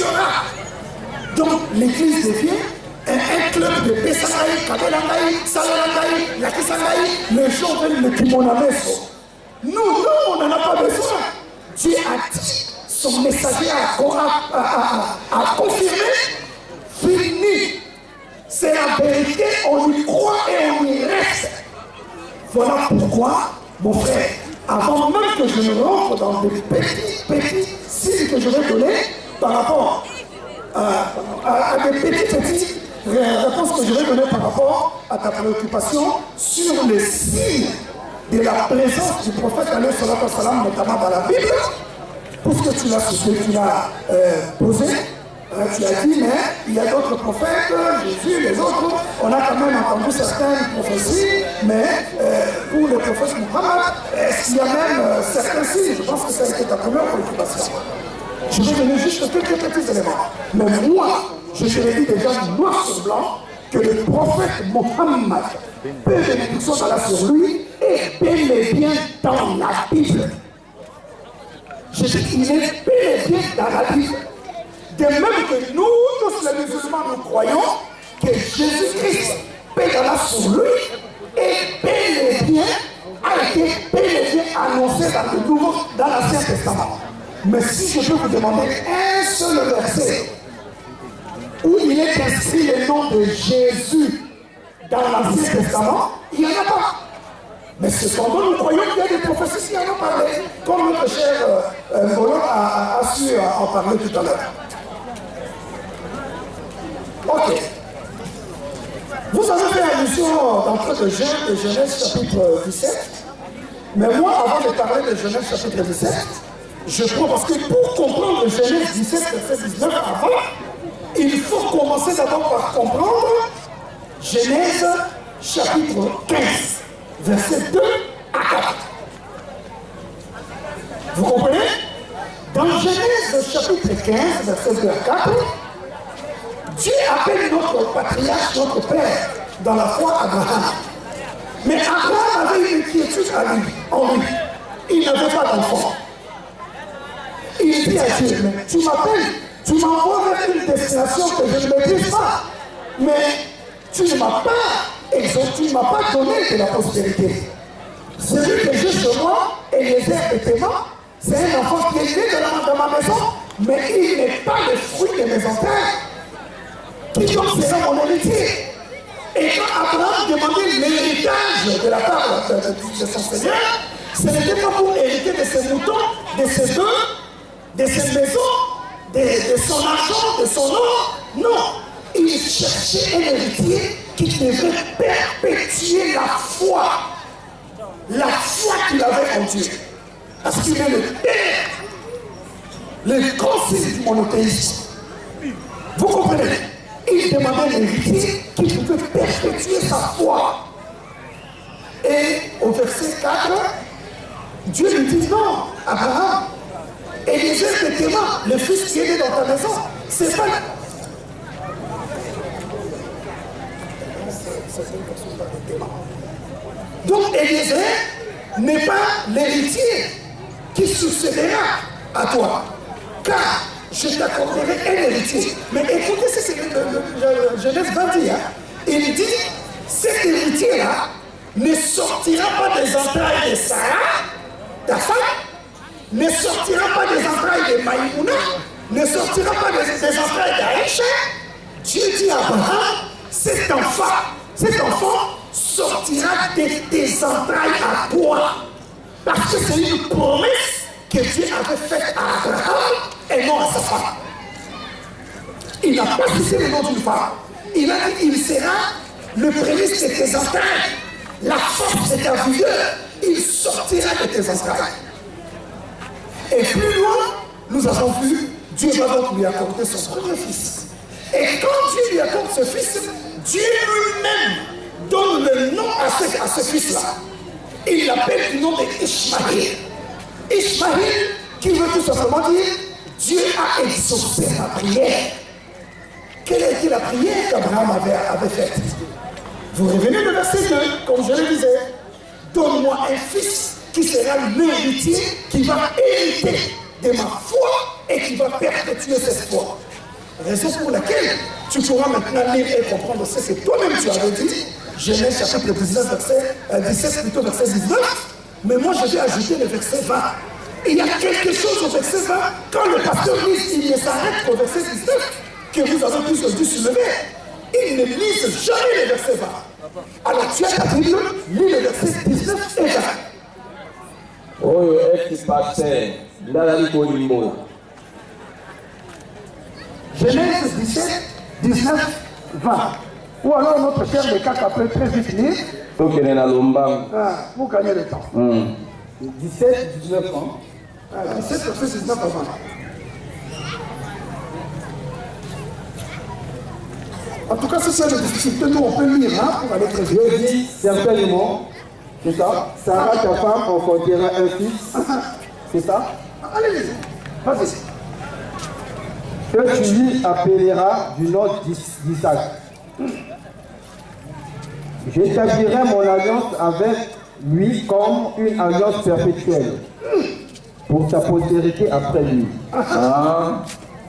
auras. Donc l'église devient un club de Pessangaï, Kabelangaï, Salolangaï, Lakisangaï, les gens veulent le kimonameso. Nous, on n'en a pas besoin. Dieu a dit, son messager a confirmé, fini. C'est la vérité, on y croit et on y reste. Voilà pourquoi, mon frère, avant même que je ne rentre dans des petits signes que je vais donner par rapport à des petits réponses que je vais donner par rapport à ta préoccupation sur les signes de la présence du prophète alayhi salatu wassalam, notamment dans la Bible, puisque tu l'as posé, tu as dit, mais il y a d'autres prophètes, Jésus, les autres, on a quand même entendu certaines prophéties, mais pour le prophète Muhammad, est-ce qu'il y a même certains signes? Je pense que ça a été ta première préoccupation. Je vais donner juste quelques petits éléments. Mais moi, je te l'ai dit déjà noir sur blanc, que le prophète Muhammad, paix et bénédiction d'Allah sur lui, est bel et bien dans la Bible. Je dis qu'il est bel et bien dans la Bible. De même que nous, tous les musulmans, nous croyons que Jésus-Christ, paix d'Allah sur lui, est bel et bien, a été bel et bien annoncé dans l'Ancien Testament. Mais si je peux vous demander un seul verset où il est inscrit le nom de Jésus dans l'Ancien Testament, il n'y en a pas. Mais cependant, nous croyons qu'il y a des prophéties qui en ont parlé, comme notre cher Mbolo a su en parler tout à l'heure. Ok. Vous avez fait allusion d'entrée de Genèse chapitre 17. Mais moi, avant de parler de Genèse chapitre 17, je crois parce que pour comprendre Genèse 17, verset 19 avant, il faut commencer d'abord par comprendre Genèse chapitre 15, verset 2 à 4. Vous comprenez? Dans Genèse chapitre 15, verset 2 à 4, Dieu appelle notre patriarche, notre père, dans la foi Abraham. Mais Abraham avait une inquiétude en lui. Il n'avait pas d'enfant. Il dit à Dieu, mais tu m'appelles, tu m'envoies vers une destination que je ne maîtrise pas. Mais tu ne m'as pas donné de la postérité. Celui que j'ai chez moi, Eliezer et Théma, c'est un enfant qui est né dans ma maison, mais il n'est pas le fruit de mes entrailles. Qui donc sera mon héritier? Et quand Abraham demandait l'héritage de la part de son Seigneur, ce n'était pas pour hériter de ses moutons, de ses bœufs, de ses maisons, de son argent, de son or. Non, il cherchait un héritier qui devait perpétuer la foi qu'il avait en Dieu. Parce qu'il est le père, le grand signe du monothéisme. Vous comprenez? Il demandait un héritier qui pouvait perpétuer sa foi. Et au verset 4, Dieu lui dit non, Abraham, Eliezer de Théma, le fils qui est né dans ta maison, c'est pas. Donc Eliezer n'est pas l'héritier qui succédera à toi. Car je t'accorderai un héritier. Mais écoutez ce que Genèse 20 dit. Hein. Il dit, cet héritier-là ne sortira pas des entrailles de Sarah, ta femme, ne sortira pas des entrailles de Maïmouna, ne sortira pas des entrailles d'Aïcha. Dieu dit à Abraham, cet enfant sortira de tes entrailles à toi. Parce que c'est une promesse que Dieu avait faite à Abraham et non à sa femme. Il n'a pas cité le nom d'une femme. Il a dit, il sera le prémisse de tes entrailles. La force de ta vigueur, il sortira de tes entrailles. Et plus loin, nous avons vu, Dieu va donc lui accorder son premier fils. Et quand Dieu lui accorde ce fils, Dieu lui-même donne le nom à ce fils-là. Il l'appelle du nom d'Ishmaël. Ishmaël, qui veut tout simplement dire, Dieu a exaucé ma prière. Quelle a été la prière qu'Abraham avait faite? Vous revenez le verset 2, comme je le disais. Donne-moi un fils qui sera l'héritier, qui va hériter de ma foi et qui va perpétuer cette foi. Raison pour laquelle tu pourras maintenant lire et comprendre ce que toi-même tu avais dit. Genèse chapitre 19, verset 17, plutôt verset 19. Mais moi je vais ajouter le verset 20. Et il y a quelque chose au verset 20, quand le pasteur lit, il ne s'arrête qu'au verset 19, que vous avez tous dû soulever. Il ne lise jamais le verset 20. Alors tu as ta Bible, lis le verset 19 et 20. Oh, ex-pasteur, Genèse 17, 19, 20. Ou alors notre cher Lekaka peut très vite lire. Vous gagnez le temps. 17, 19 ans. 17, verset 19 à 20. En tout cas, si c'est une difficulté, nous on peut lire pour aller très vite. Dieu dit certainement, c'est ça, Sarah, ta femme, enfantera un fils. C'est ça? Allez, vas-y. Que tu lui appelleras du nom d'Isaac. J'établirai mon alliance avec lui comme une alliance perpétuelle pour sa postérité après lui.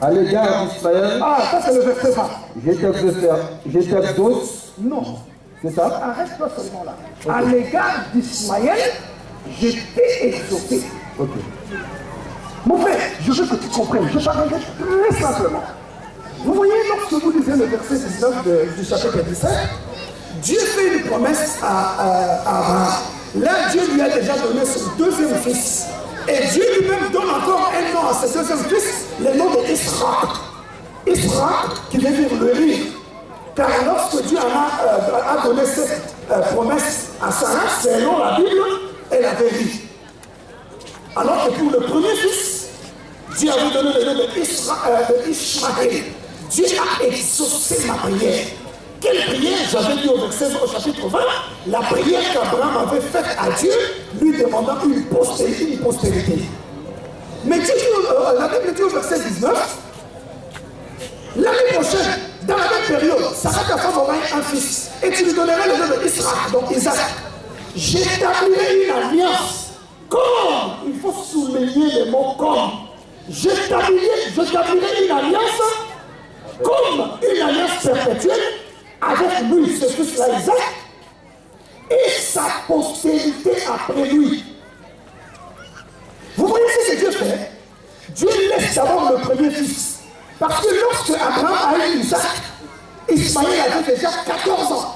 À l'égard d'Israël, ça c'est le verset 20. je t'exauce. Non. C'est ça? Arrête-toi seulement là. Okay. À l'égard d'Ismaël, je t'ai exaucé. Ok. Mon frère, je veux que tu comprennes. Je parlerai très simplement. Vous voyez, lorsque vous lisez le verset 19 du chapitre 17, Dieu fait une promesse à Abraham. Là, Dieu lui a déjà donné son deuxième fils. Et Dieu lui-même donne encore un nom à ce deuxième fils, le nom d'Israël. Israël, qui veut dire le rire. Car lorsque Dieu a donné cette promesse à Sarah, selon la Bible, elle avait ri. Alors que pour le premier fils, Dieu avait donné le nom d'Ishmaël. Dieu a exaucé ma prière. Quelle prière? J'avais lu au chapitre 20, la prière qu'Abraham avait faite à Dieu, lui demandant une postérité. Mais Dieu dit, la Bible dit au verset 19, l'année prochaine, dans la même période, Sarah ta femme aura un fils, et tu lui donneras le nom d'Israël, donc Isaac. J'établirai une alliance, comme, il faut souligner le mot comme, j'établirai une alliance, comme une alliance perpétuelle, avec lui, ce fils-là, Isaac, et sa postérité après lui. Vous voyez ce que Dieu fait? Dieu laisse d'abord le premier fils. Parce que lorsque Abraham a eu Isaac, Ismaël avait déjà 14 ans.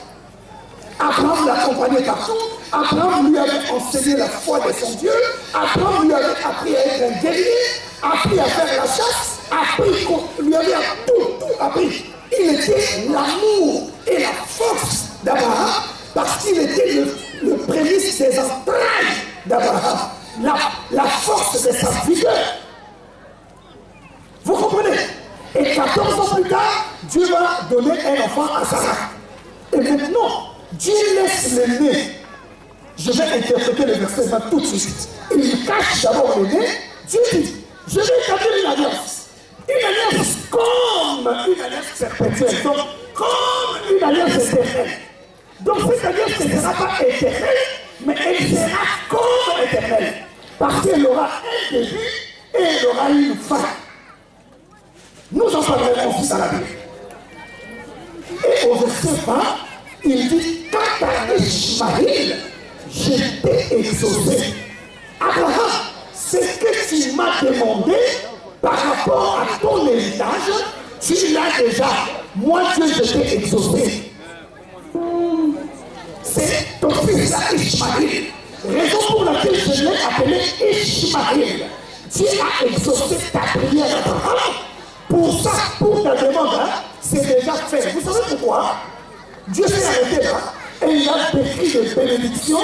Abraham l'accompagnait partout. Abraham lui avait enseigné la foi de son Dieu. Abraham lui avait appris à être un guerrier, appris à faire la chasse, lui avait tout appris. Il était l'amour et la force d'Abraham parce qu'il était le prémisse des entrailles d'Abraham. La force de sa vigueur. Vous comprenez? Et 14 ans plus tard, Dieu va donner un enfant à Sarah. Et maintenant, Dieu laisse l'aîné. Je vais interpréter le verset 20 tout de suite. Il cache d'abord l'aîné. Dieu dit, je vais établir une alliance. Une alliance comme une alliance perpétuelle. Donc, comme une alliance éternelle. Donc, cette alliance ne sera pas éternelle, mais elle sera comme éternelle. Parce qu'elle aura un début et elle aura une fin. Nous en parlerons aussi dans la Bible. Et au verset 20, il dit, quant à Ishmaël, je t'ai exaucé. Abraham, ce que tu m'as demandé par rapport à ton héritage, tu l'as déjà. Moi, Dieu, je t'ai exaucé. C'est ton fils là, Ishmaël. Raison pour laquelle je l'ai appelé Ishmaël. Dieu a exaucé ta prière, Abraham. Pour ça, pour ta demande, hein, c'est déjà fait. Vous savez pourquoi? Dieu s'est arrêté là et il a décrit les bénédictions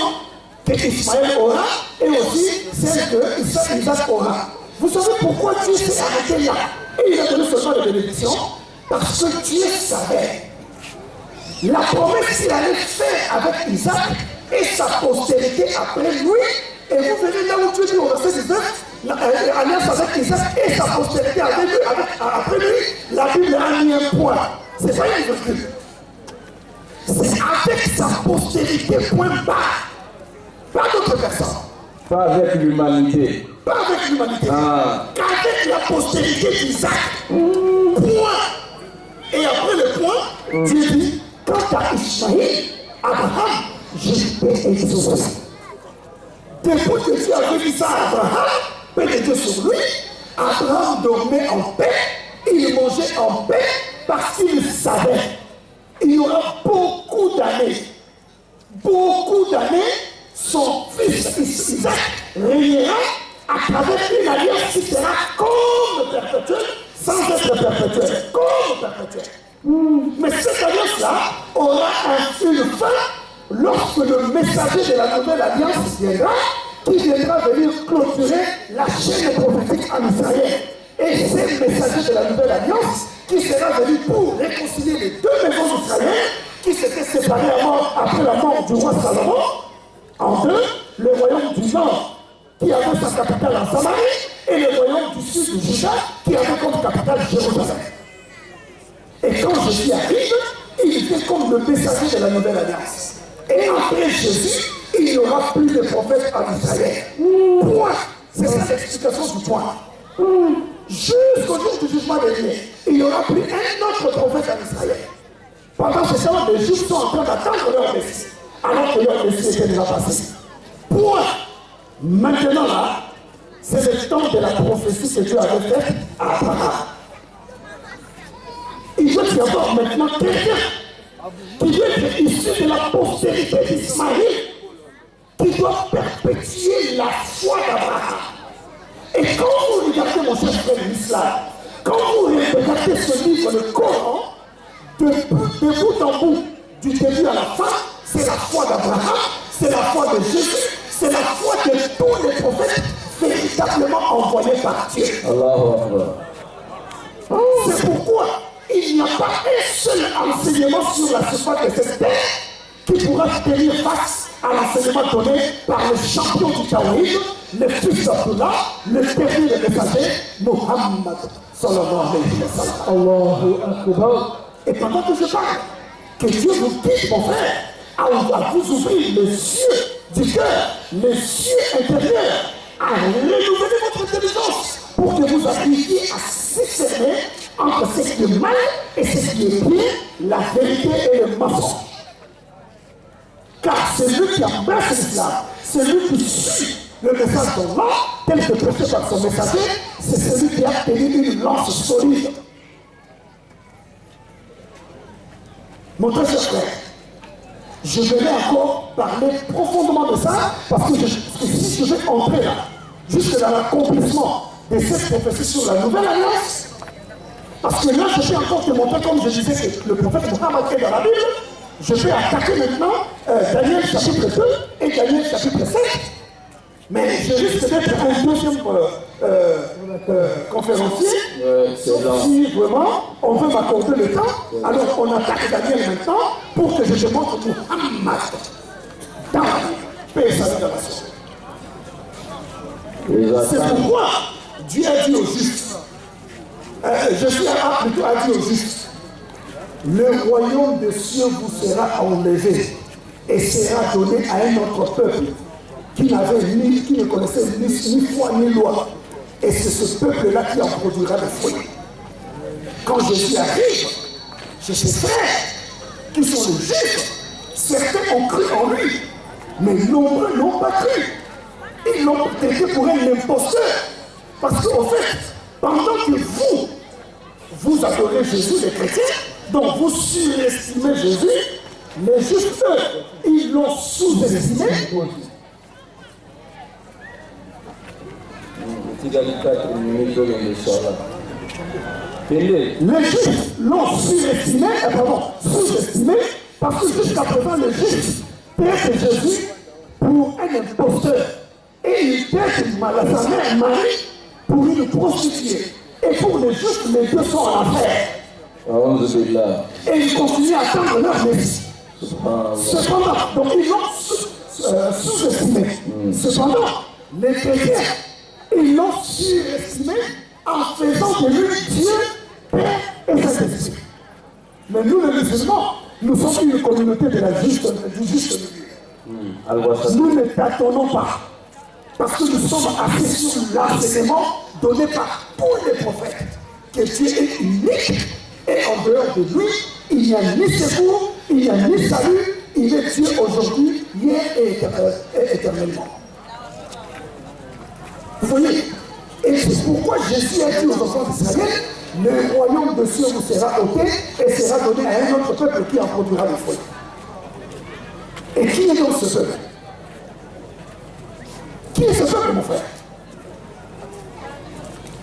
que Ismaël aura et aussi celles que Isaac aura. Vous savez pourquoi Dieu s'est arrêté là et il a donné seulement les bénédictions? Parce que Dieu savait la promesse qu'il allait faire avec Isaac et sa postérité après lui. Et vous verrez là où Dieu dit au verset 19, l'alliance avec Isaac et sa postérité avec lui, après lui, la Bible a mis un point. C'est pas une virgule. C'est avec sa postérité, point barre. Pas d'autre personne. Pas avec l'humanité. Pas avec l'humanité. Qu'avec la postérité d'Isaac. Point. Et après le point, Dieu dit, quant à Ishmaël, Abraham, je t'ai exaucé. Depuis que Dieu avait dit ça à Abraham, paix de Dieu sur lui, Abraham dormait en paix, il mangeait en paix parce qu'il savait. Il y aura beaucoup d'années, son fils Isaac régnera à travers une alliance qui sera comme perpétuelle, sans être perpétuelle, comme perpétuelle. Mais cette alliance-là aura une fin lorsque le messager de la nouvelle alliance viendra, qui viendra venir clôturer la chaîne prophétique en Israël. Et ces messagers de la nouvelle alliance qui sera venu pour réconcilier les deux maisons d'Israël qui s'étaient séparées après la mort du roi Salomon, en deux, le royaume du nord qui avait sa capitale en Samarie et le royaume du sud de Juda qui avait comme capitale Jérusalem. Et quand Jésus arrive, il était comme le messager de la nouvelle alliance. Et après Jésus, il n'y aura plus de prophètes en Israël. Point. C'est ça l'explication du point. Jusqu'au jour du jugement dernier, il n'y aura plus un autre prophète en Israël. Pendant ce temps, les Juifs sont en train d'attendre leur Messie, alors que leur Messie était déjà passé. Point. Maintenant là, c'est le temps de la prophétie que Dieu avait faite à Abraham. Il veut y avoir maintenant quelqu'un qui doit être issu de la postérité d'Ismaël, qui doit perpétuer la foi d'Abraham. Et quand vous regardez, mon cher frère l'islam, quand vous regardez ce livre, le Coran, de bout en bout, du début à la fin, c'est la foi d'Abraham, c'est la foi de Jésus, c'est la foi de tous les prophètes véritablement envoyés par Dieu. C'est pourquoi il n'y a pas un seul enseignement sur la surface de cette terre qui pourra tenir face à l'enseignement donné par le champion du taoïsme, le fils d'Abdullah, le dernier des messagers, Muhammad sallallahu alayhi wa sallam. Allahu Akbar. Et pendant que je parle, que Dieu vous guide, mon frère, à vous ouvrir les yeux du cœur, les yeux intérieurs, à renouveler votre intelligence pour que vous arriviez à discerner entre ce qui est mal et ce qui est bien, la vérité et le mensonge. Car celui qui embrasse l'islam, celui qui suit le message d'Allah, tel que prêché par son messager, c'est celui qui a tenu une lance solide. Mon très cher frère, je vais encore parler profondément de ça, parce que si je vais entrer là, jusque dans l'accomplissement de cette prophétie sur la nouvelle alliance, parce que là, je vais encore te montrer, comme je disais, que le prophète Mohammed est dans la Bible, je vais attaquer maintenant Daniel chapitre 2 et Daniel chapitre 7. Mais je risque d'être un deuxième conférencier. Si vraiment on veut m'accorder le temps, alors on attaque Daniel maintenant pour que je te montre Muhammad dans la Bible. Paix et salut dans la société. C'est pourquoi Dieu a dit aux Justes, Jésus plutôt a dit aux Justes, le royaume des cieux vous sera enlevé et sera donné à un autre peuple qui ne connaissait ni foi ni loi. Et c'est ce peuple-là qui en produira des fruits. quand Jésus arrive, chez ses frères, qui sont les Juifs, certains ont cru en lui, mais nombreux n'ont pas cru. Ils l'ont traité pour un imposteur. Parce qu'en fait, pendant que vous adorez Jésus, les chrétiens, donc vous surestimez Jésus, les Juifs, eux, ils l'ont sous-estimé. Les Juifs l'ont surestimé, sous-estimé, parce que jusqu'à présent, les Juifs traitent Jésus pour un imposteur. Et ils traitent sa mère Marie pour une prostituée. Et pour les Juifs, les deux sont en affaire. Et ils continuent à attendre leur Messie. Cependant, donc ils l'ont sous-estimé. Cependant, les chrétiens, ils l'ont surestimé en faisant de lui Dieu, Père et Saint-Esprit. Mais nous, les musulmans, nous sommes une communauté de la juste milieu. Nous ne tâtonnons pas. Parce que nous sommes assis sur l'enseignement donné par tous les prophètes. Que Dieu est unique et en dehors de lui, il n'y a ni secours, il n'y a ni salut, il est Dieu aujourd'hui, hier et éternellement. Vous voyez? Et c'est pourquoi Jésus a dit aux enfants d'Israël, le royaume de Dieu vous sera ôté et sera donné à un autre peuple qui en produira le fruit. Et qui est donc ce peuple? Qui est ce peuple, mon frère?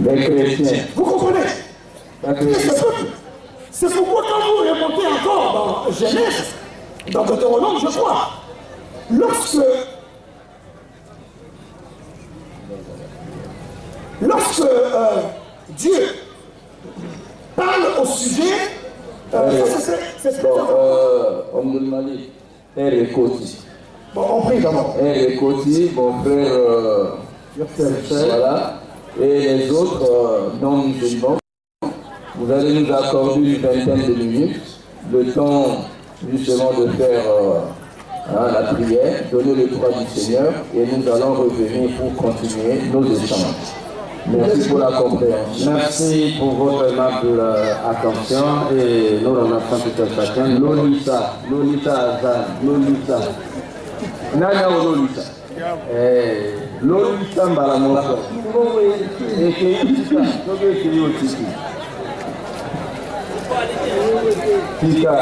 Les chrétiens. Vous comprenez? Qui est ce peuple? C'est pourquoi quand vous remontez encore dans Genèse, dans Deutéronome, je crois, lorsque Dieu parle au sujet, bon, on prie d'abord. Mon frère, voilà, et les autres non-musulmans, vous allez nous accorder une vingtaine de minutes, le temps justement de faire la prière, donner le droit du Seigneur, et nous allons revenir pour continuer nos échanges. Merci pour la compréhension. Merci pour votre aimable attention et nous remercions tout à chacun. Lolita Azan, Lolita. Nana Lolita. Lolita Mbaramoto. Tika,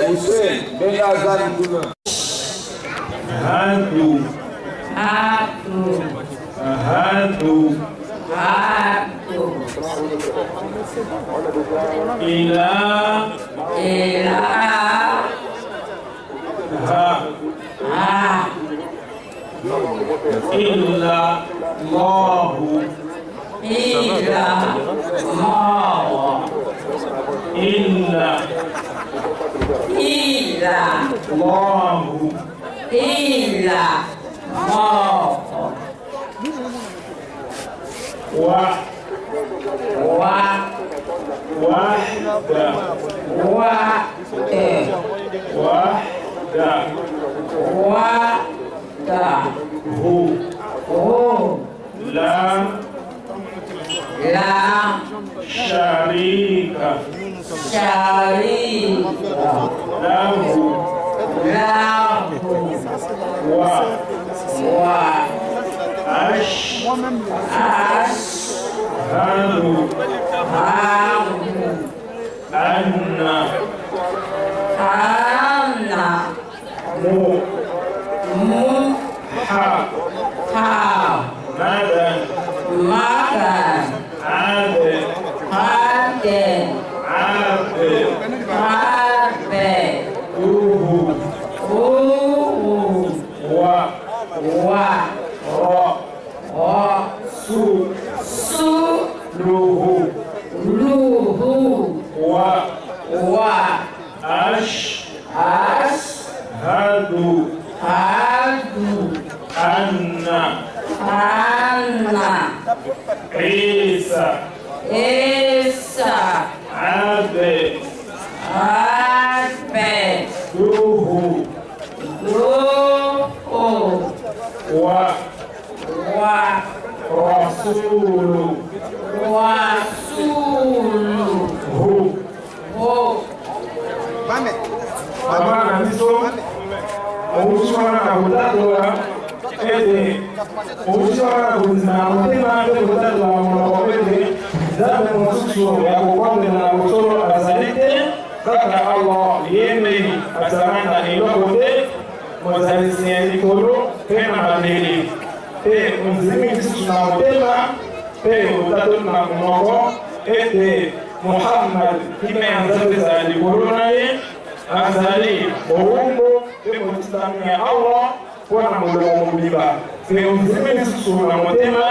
Hussein, Ben Azan Kouna. Hantu. Ila la sharika lahu wa ashhadu anna Rasuluhu ushobora kuzana umutima no kuzana umukomere zabe mususu ya kukwambira na musoro azalite kaka Allah yemeye azamana ilokote mozalisi ya likolo pena mandeli pe muzimi mususu na mutema pe utatu na kumoko ete Muhammad kime anzabe za likolo naye azali oumbo pe mutistami ya Allah wana mulongo muliba pe muzimi mususu na mutema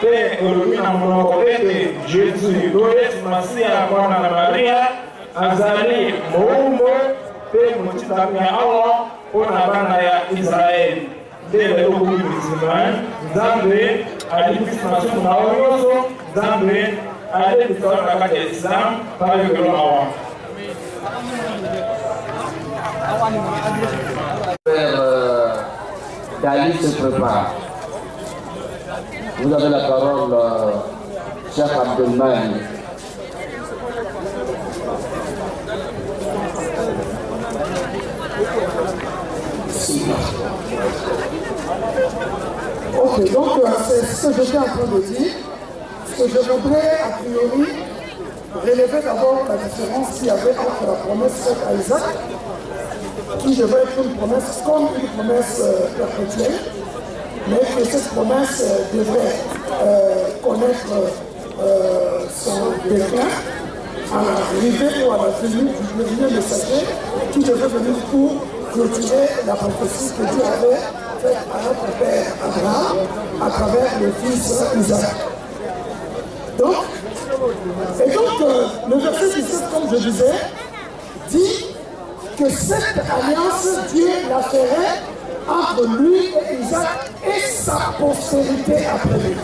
pe olumina mulongo ete Jesu doye masia Bwana na Maria azali muumbo pe mutistami ya Allah wana bana ya Israeli dele okumi bizima zambe alifisi masumu na onyoso zambe alifisi wana kati ya Islam pale kelo awa Dali se prépare. Vous avez la parole, Cheikh Abdelmani. Ok, donc c'est ce que j'étais en train de dire. Ce que je voudrais a priori relever d'abord la différence qu'il y avait entre la promesse faite à Isaac, qui devait être une promesse comme une promesse perpétuelle, mais que cette promesse devrait connaître son déclin à l'arrivée ou à la venue du dernier messager qui devait venir pour clôturer la prophétie que Dieu avait faite à notre père Abraham à travers le fils Isaac. Donc, le verset 17, comme je disais, dit que cette alliance, Dieu la ferait entre lui et Isaac et sa postérité après lui.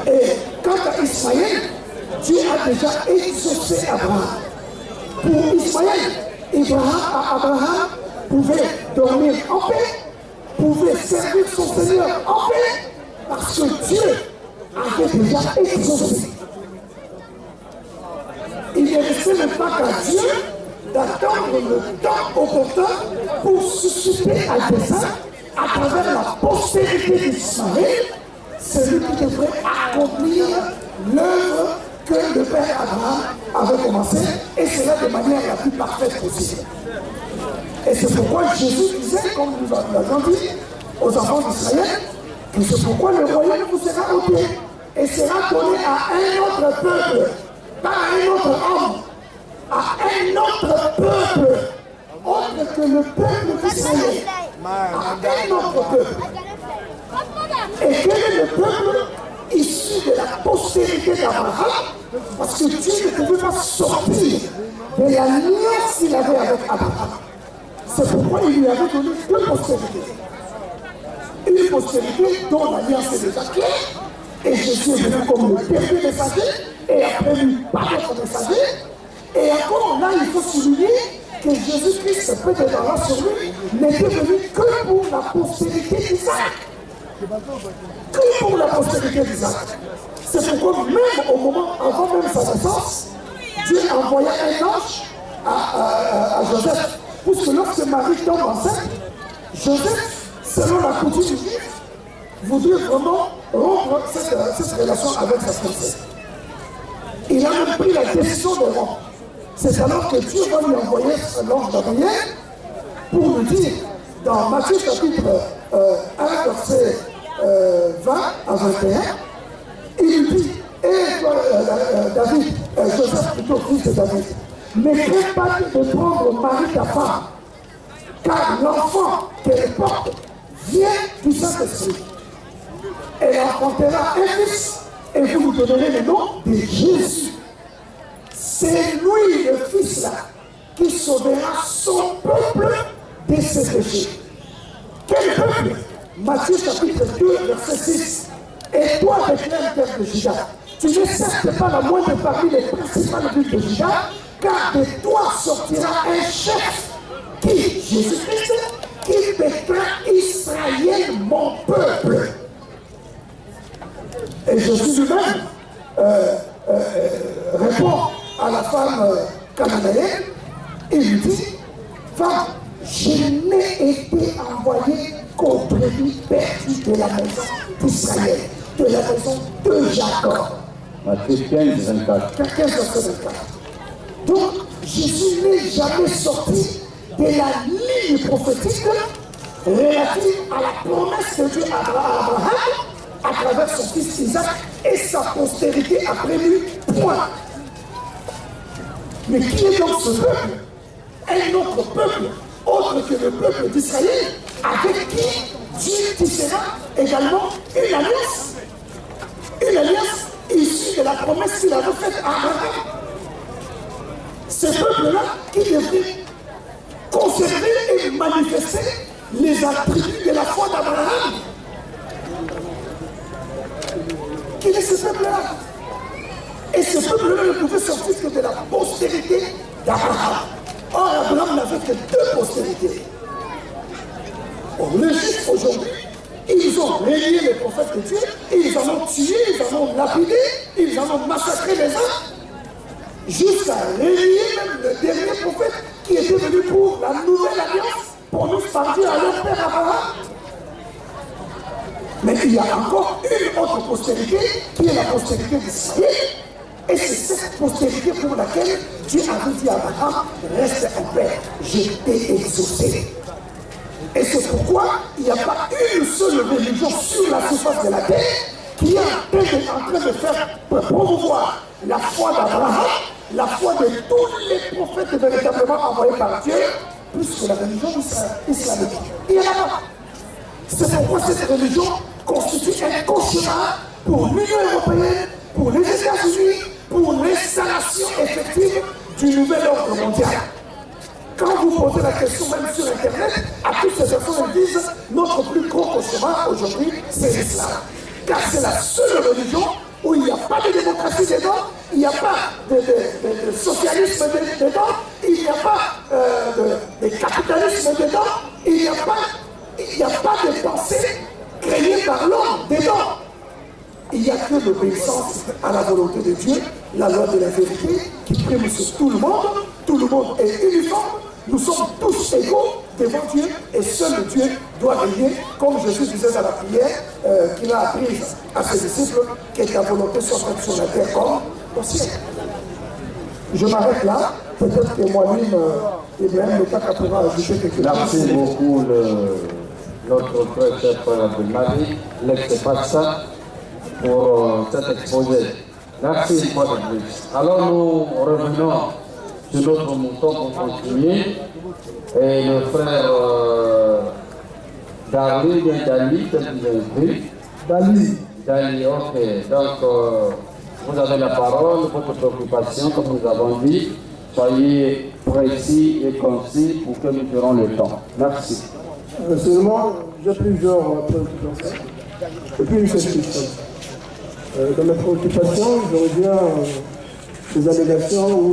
Et quant à Ismaël, Dieu a déjà exaucé Abraham. Pour Ismaël, Abraham pouvait dormir en paix, pouvait servir son Seigneur en paix, parce que Dieu avait déjà exaucé. Il ne restait même pas qu'à Dieu d'attendre le temps opportun pour susciter un dessein à travers la postérité d'Ismaël, celui qui devrait accomplir l'œuvre que le père Abraham avait commencé, et cela de manière la plus parfaite possible. Et c'est pourquoi Jésus disait, comme nous l'avons dit aux enfants d'Israël, que c'est pourquoi le royaume vous sera ôté et sera donné à un autre peuple, pas à un autre homme, à un autre peuple, autre que le peuple d'Israël, à un autre peuple. Et quel est le peuple issu de la postérité d'Abraham? Parce que Dieu ne pouvait pas sortir de l'alliance qu'il avait avec Abraham. C'est pourquoi il lui avait donné deux postérités. Une postérité dont l'alliance est déjà claire, et Jésus est venu comme le dernier messager, et après lui par d'autres messagers. Et encore là, il faut souligner que Jésus-Christ, peut-être là sur lui, n'était venu que pour la postérité d'Isaac. Que pour la postérité d'Isaac. C'est pourquoi même au moment, avant même sa naissance, Dieu envoya un ange à Joseph. Puisque lorsque Marie tombe enceinte, Joseph, selon la coutume juive, voudrait vraiment rompre cette relation avec sa princesse. Il a même pris la décision de rompre. C'est alors que Dieu va lui envoyer l'ange Gabriel pour lui dire, dans Matthieu chapitre 1, verset 20 à 21, il lui dit, David, Joseph plutôt fils de David, ne crains pas de prendre Marie ta femme, car l'enfant qu'elle porte vient du Saint-Esprit. Elle enfantera un fils et vous lui donnerez le nom de Jésus. C'est lui, le fils-là, qui sauvera son peuple de ses péchés. Quel peuple? Matthieu chapitre 2, verset 6. Et toi, Bethléem, terre de Juda, tu n'es certes pas la moindre parmi les principales villes de Juda, car de toi sortira un chef qui, Jésus-Christ, qui mettra Israël, mon peuple. Et Jésus lui-même répond à la femme cananéenne, il lui dit, femme, je n'ai été envoyé brebis perdues de la maison d'Israël, de la maison de Jacob. Matthieu 15, 24. 15, verset 24. Donc, Jésus n'est jamais sorti de la ligne prophétique relative à la promesse de Dieu à Abraham à travers son fils Isaac et sa postérité après lui, point. Mais qui est donc ce peuple? Un autre peuple, autre que le peuple d'Israël, avec qui Dieu tissera également une alliance. Une alliance issue de la promesse qu'il avait faite à Abraham. Ce peuple-là qui devrait conserver et manifester les attributs de la foi d'Abraham. Qui est ce peuple-là? Et ce peuple-là ne pouvait sortir que de la postérité d'Abraham. Or, Abraham n'avait que deux postérités. Or, les Juifs aujourd'hui, ils ont renié les prophètes de Dieu, ils en ont tué, ils en ont lapidé, ils en ont massacré les uns, jusqu'à renier même le dernier prophète qui était venu pour la nouvelle alliance, promise par Dieu à leur père Abraham. Mais il y a encore une autre postérité qui est la postérité d'Israël. Et c'est cette postérité pour laquelle Dieu avait dit à Abraham, reste en paix, je t'ai exaucé. Et c'est pourquoi il n'y a pas une seule religion sur la surface de la terre qui est en train de faire promouvoir la foi d'Abraham, la foi de tous les prophètes véritablement envoyés par Dieu, plus que la religion islamique. Il n'y en a pas. C'est pourquoi cette religion constitue un cauchemar pour l'Union européenne, pour les États-Unis, pour l'installation effective du nouvel ordre mondial. Quand vous posez la question même sur Internet, à toutes ces personnes elles disent notre plus gros cauchemar aujourd'hui, c'est l'islam. Car c'est la seule religion où il n'y a pas de démocratie dedans, il n'y a pas de socialisme dedans, il n'y a pas de capitalisme dedans, il n'y a pas de pensée créée par l'homme dedans. Il n'y a que l'obéissance à la volonté de Dieu, la loi de la vérité qui prime sur tout le monde est uniforme, nous sommes tous égaux devant Dieu et seul Dieu doit régner, comme Jésus disait dans la prière qu'il a apprise à ses disciples, que ta volonté soit faite sur la terre comme au ciel. Je m'arrête là, peut-être que moi-même, Ibrahim Metaka pourra ajouter quelque chose. Merci beaucoup notre très cher frère Abdelmadi, l'ex-Paxa, pour cet exposé. Merci une fois de plus. Alors nous revenons sur notre mouton pour continuer. Et le frère Dali, Dali, ok. Donc vous avez la parole, votre préoccupation, comme nous avons dit. Soyez précis et concis pour que nous ferons le temps. Merci. Seulement, j'ai plusieurs préoccupations. Et puis une seule question. Dans mes préoccupations, je reviens des allégations où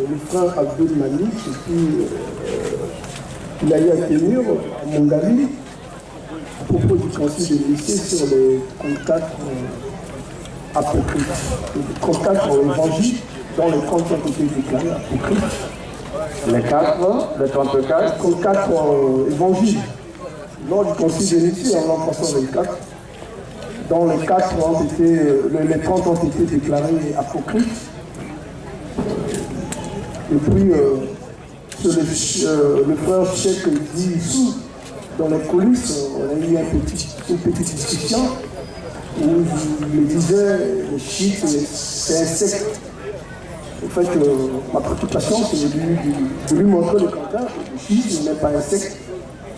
le frère Abdul Malik, il a eu à tenir à Mongali à propos du concile de Nicée sur les contacts apocryphes, les contacts évangiles dans les comptes qui ont été déclarés apocryphes. Les 34 contacts évangiles lors du concile de Nicée en l'an 324. Dont les 4 ont été, les 30 ont été déclarés apocryphes. Et puis, le frère Cheikh Dissou, dans les coulisses, on a eu une petite discussion où il disait les chiites, c'est un secte. En fait, ma préoccupation, c'est de lui montrer le contraire, que le chiisme n'est pas un secte,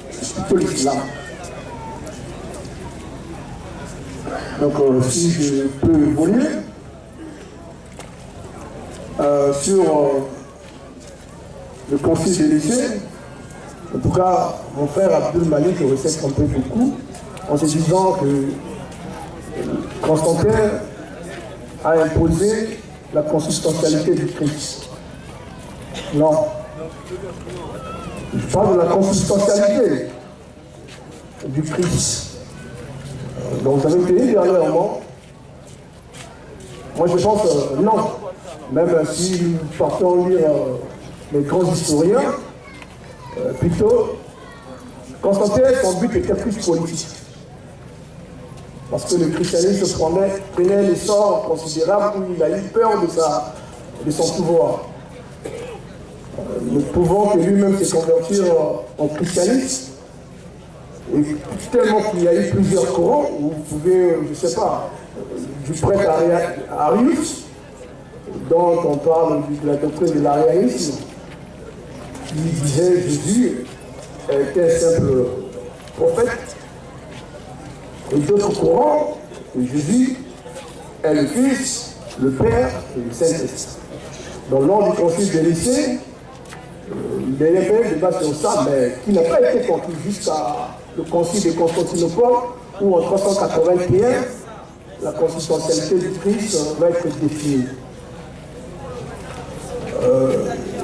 c'est plutôt l'islam. Donc, si je peux évoluer sur le concile de Nicée, en tout cas, mon frère Abdul Malik s'est trompé beaucoup en se disant que Constantin a imposé la consubstantialité du Christ. Non. Je parle de la consubstantialité du Christ. Donc vous avez été dernièrement. Moi je pense non. Même si nous partons lire les grands historiens, plutôt Constantin, son but était plus politique. Parce que le christianisme prenait l'essor considérable où il a eu peur de son pouvoir. Ne pouvant que lui-même se convertir en christianisme, et tellement qu'il y a eu plusieurs courants, où vous pouvez, je ne sais pas, du prêtre Arius, dont on parle de la doctrine de l'arianisme, qui disait Jésus était un simple prophète, et d'autres courants, Jésus est le Fils, le Père et le Saint-Esprit. Dans l'ordre du concile de Nicée, il y a eu un débat sur ça, mais qui n'a pas été conclu jusqu'à le concile de Constantinople, où en 381, la consubstantialité du Christ va être définie.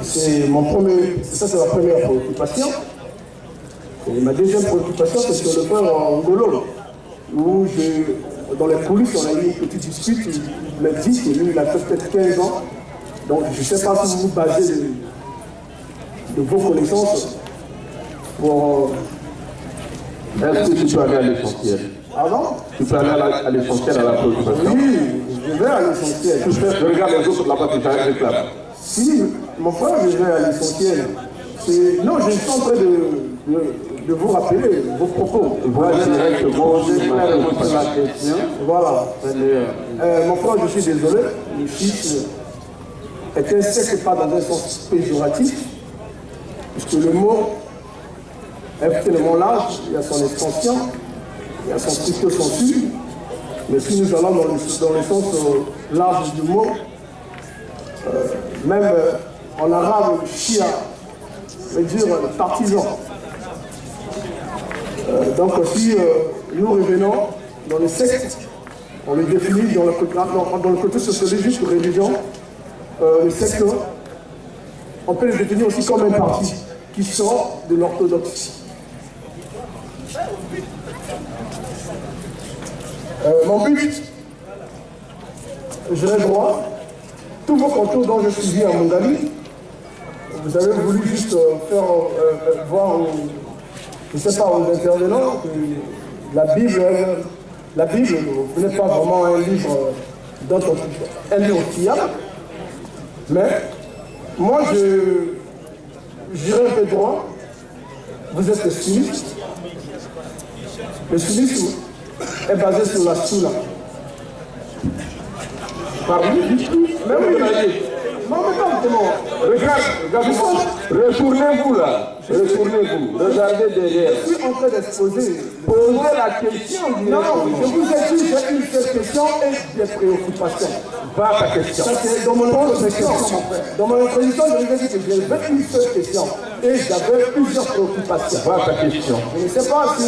C'est ma première préoccupation. Et ma deuxième préoccupation, c'est sur le frère Ngolo, où dans les coulisses, on a eu une petite dispute. Il m'a dit que lui, il a fait peut-être 15 ans. Donc, je ne sais pas si vous vous basez de vos connaissances pour... Est-ce que tu peux aller à l'essentiel? Pardon? Tu peux aller à l'essentiel, à la préoccupation? Oui, je vais à l'essentiel. Je regarde les autres là-bas qui réclament. Si, mon frère, je vais à l'essentiel. Non, je suis en train de vous rappeler vos propos. Voilà, directement, je vais répondre à la question. Voilà. Mon frère, je suis désolé, le fils est un secte pas dans un sens péjoratif, puisque le mot est tellement large, il y a son extension, il y a son stricto sensu, mais si nous allons dans le sens large du mot, même en arabe, shia veut dire partisan. Donc si nous revenons dans les sectes, on les définit dans le côté sociologique de religion, les sectes, on peut les définir aussi comme un parti qui sort de l'orthodoxie. Mon but, je vais droit. Tous vos contours dont je suis vu à Mongali, vous avez voulu juste faire voir, je ne sais pas, aux intervenants, que la Bible n'est pas vraiment un livre fiable, mais moi j'irai un peu droit. Vous êtes sunnite. Le sunnisme est basé sur la sunna. Pardon? Mais oui, non, mais pas comment. Regarde, retournez-vous là. Retournez-vous. Regardez derrière. Je suis en train d'exposer. Posez la question. Non, je vous ai dit, j'ai une seule question et des préoccupations. Va ta question. Ça, c'est dans mon introduction, mon frère. Dans mon introduction, je vous ai dit que j'avais une seule question et j'avais plusieurs préoccupations. Va ta question. Je ne sais pas si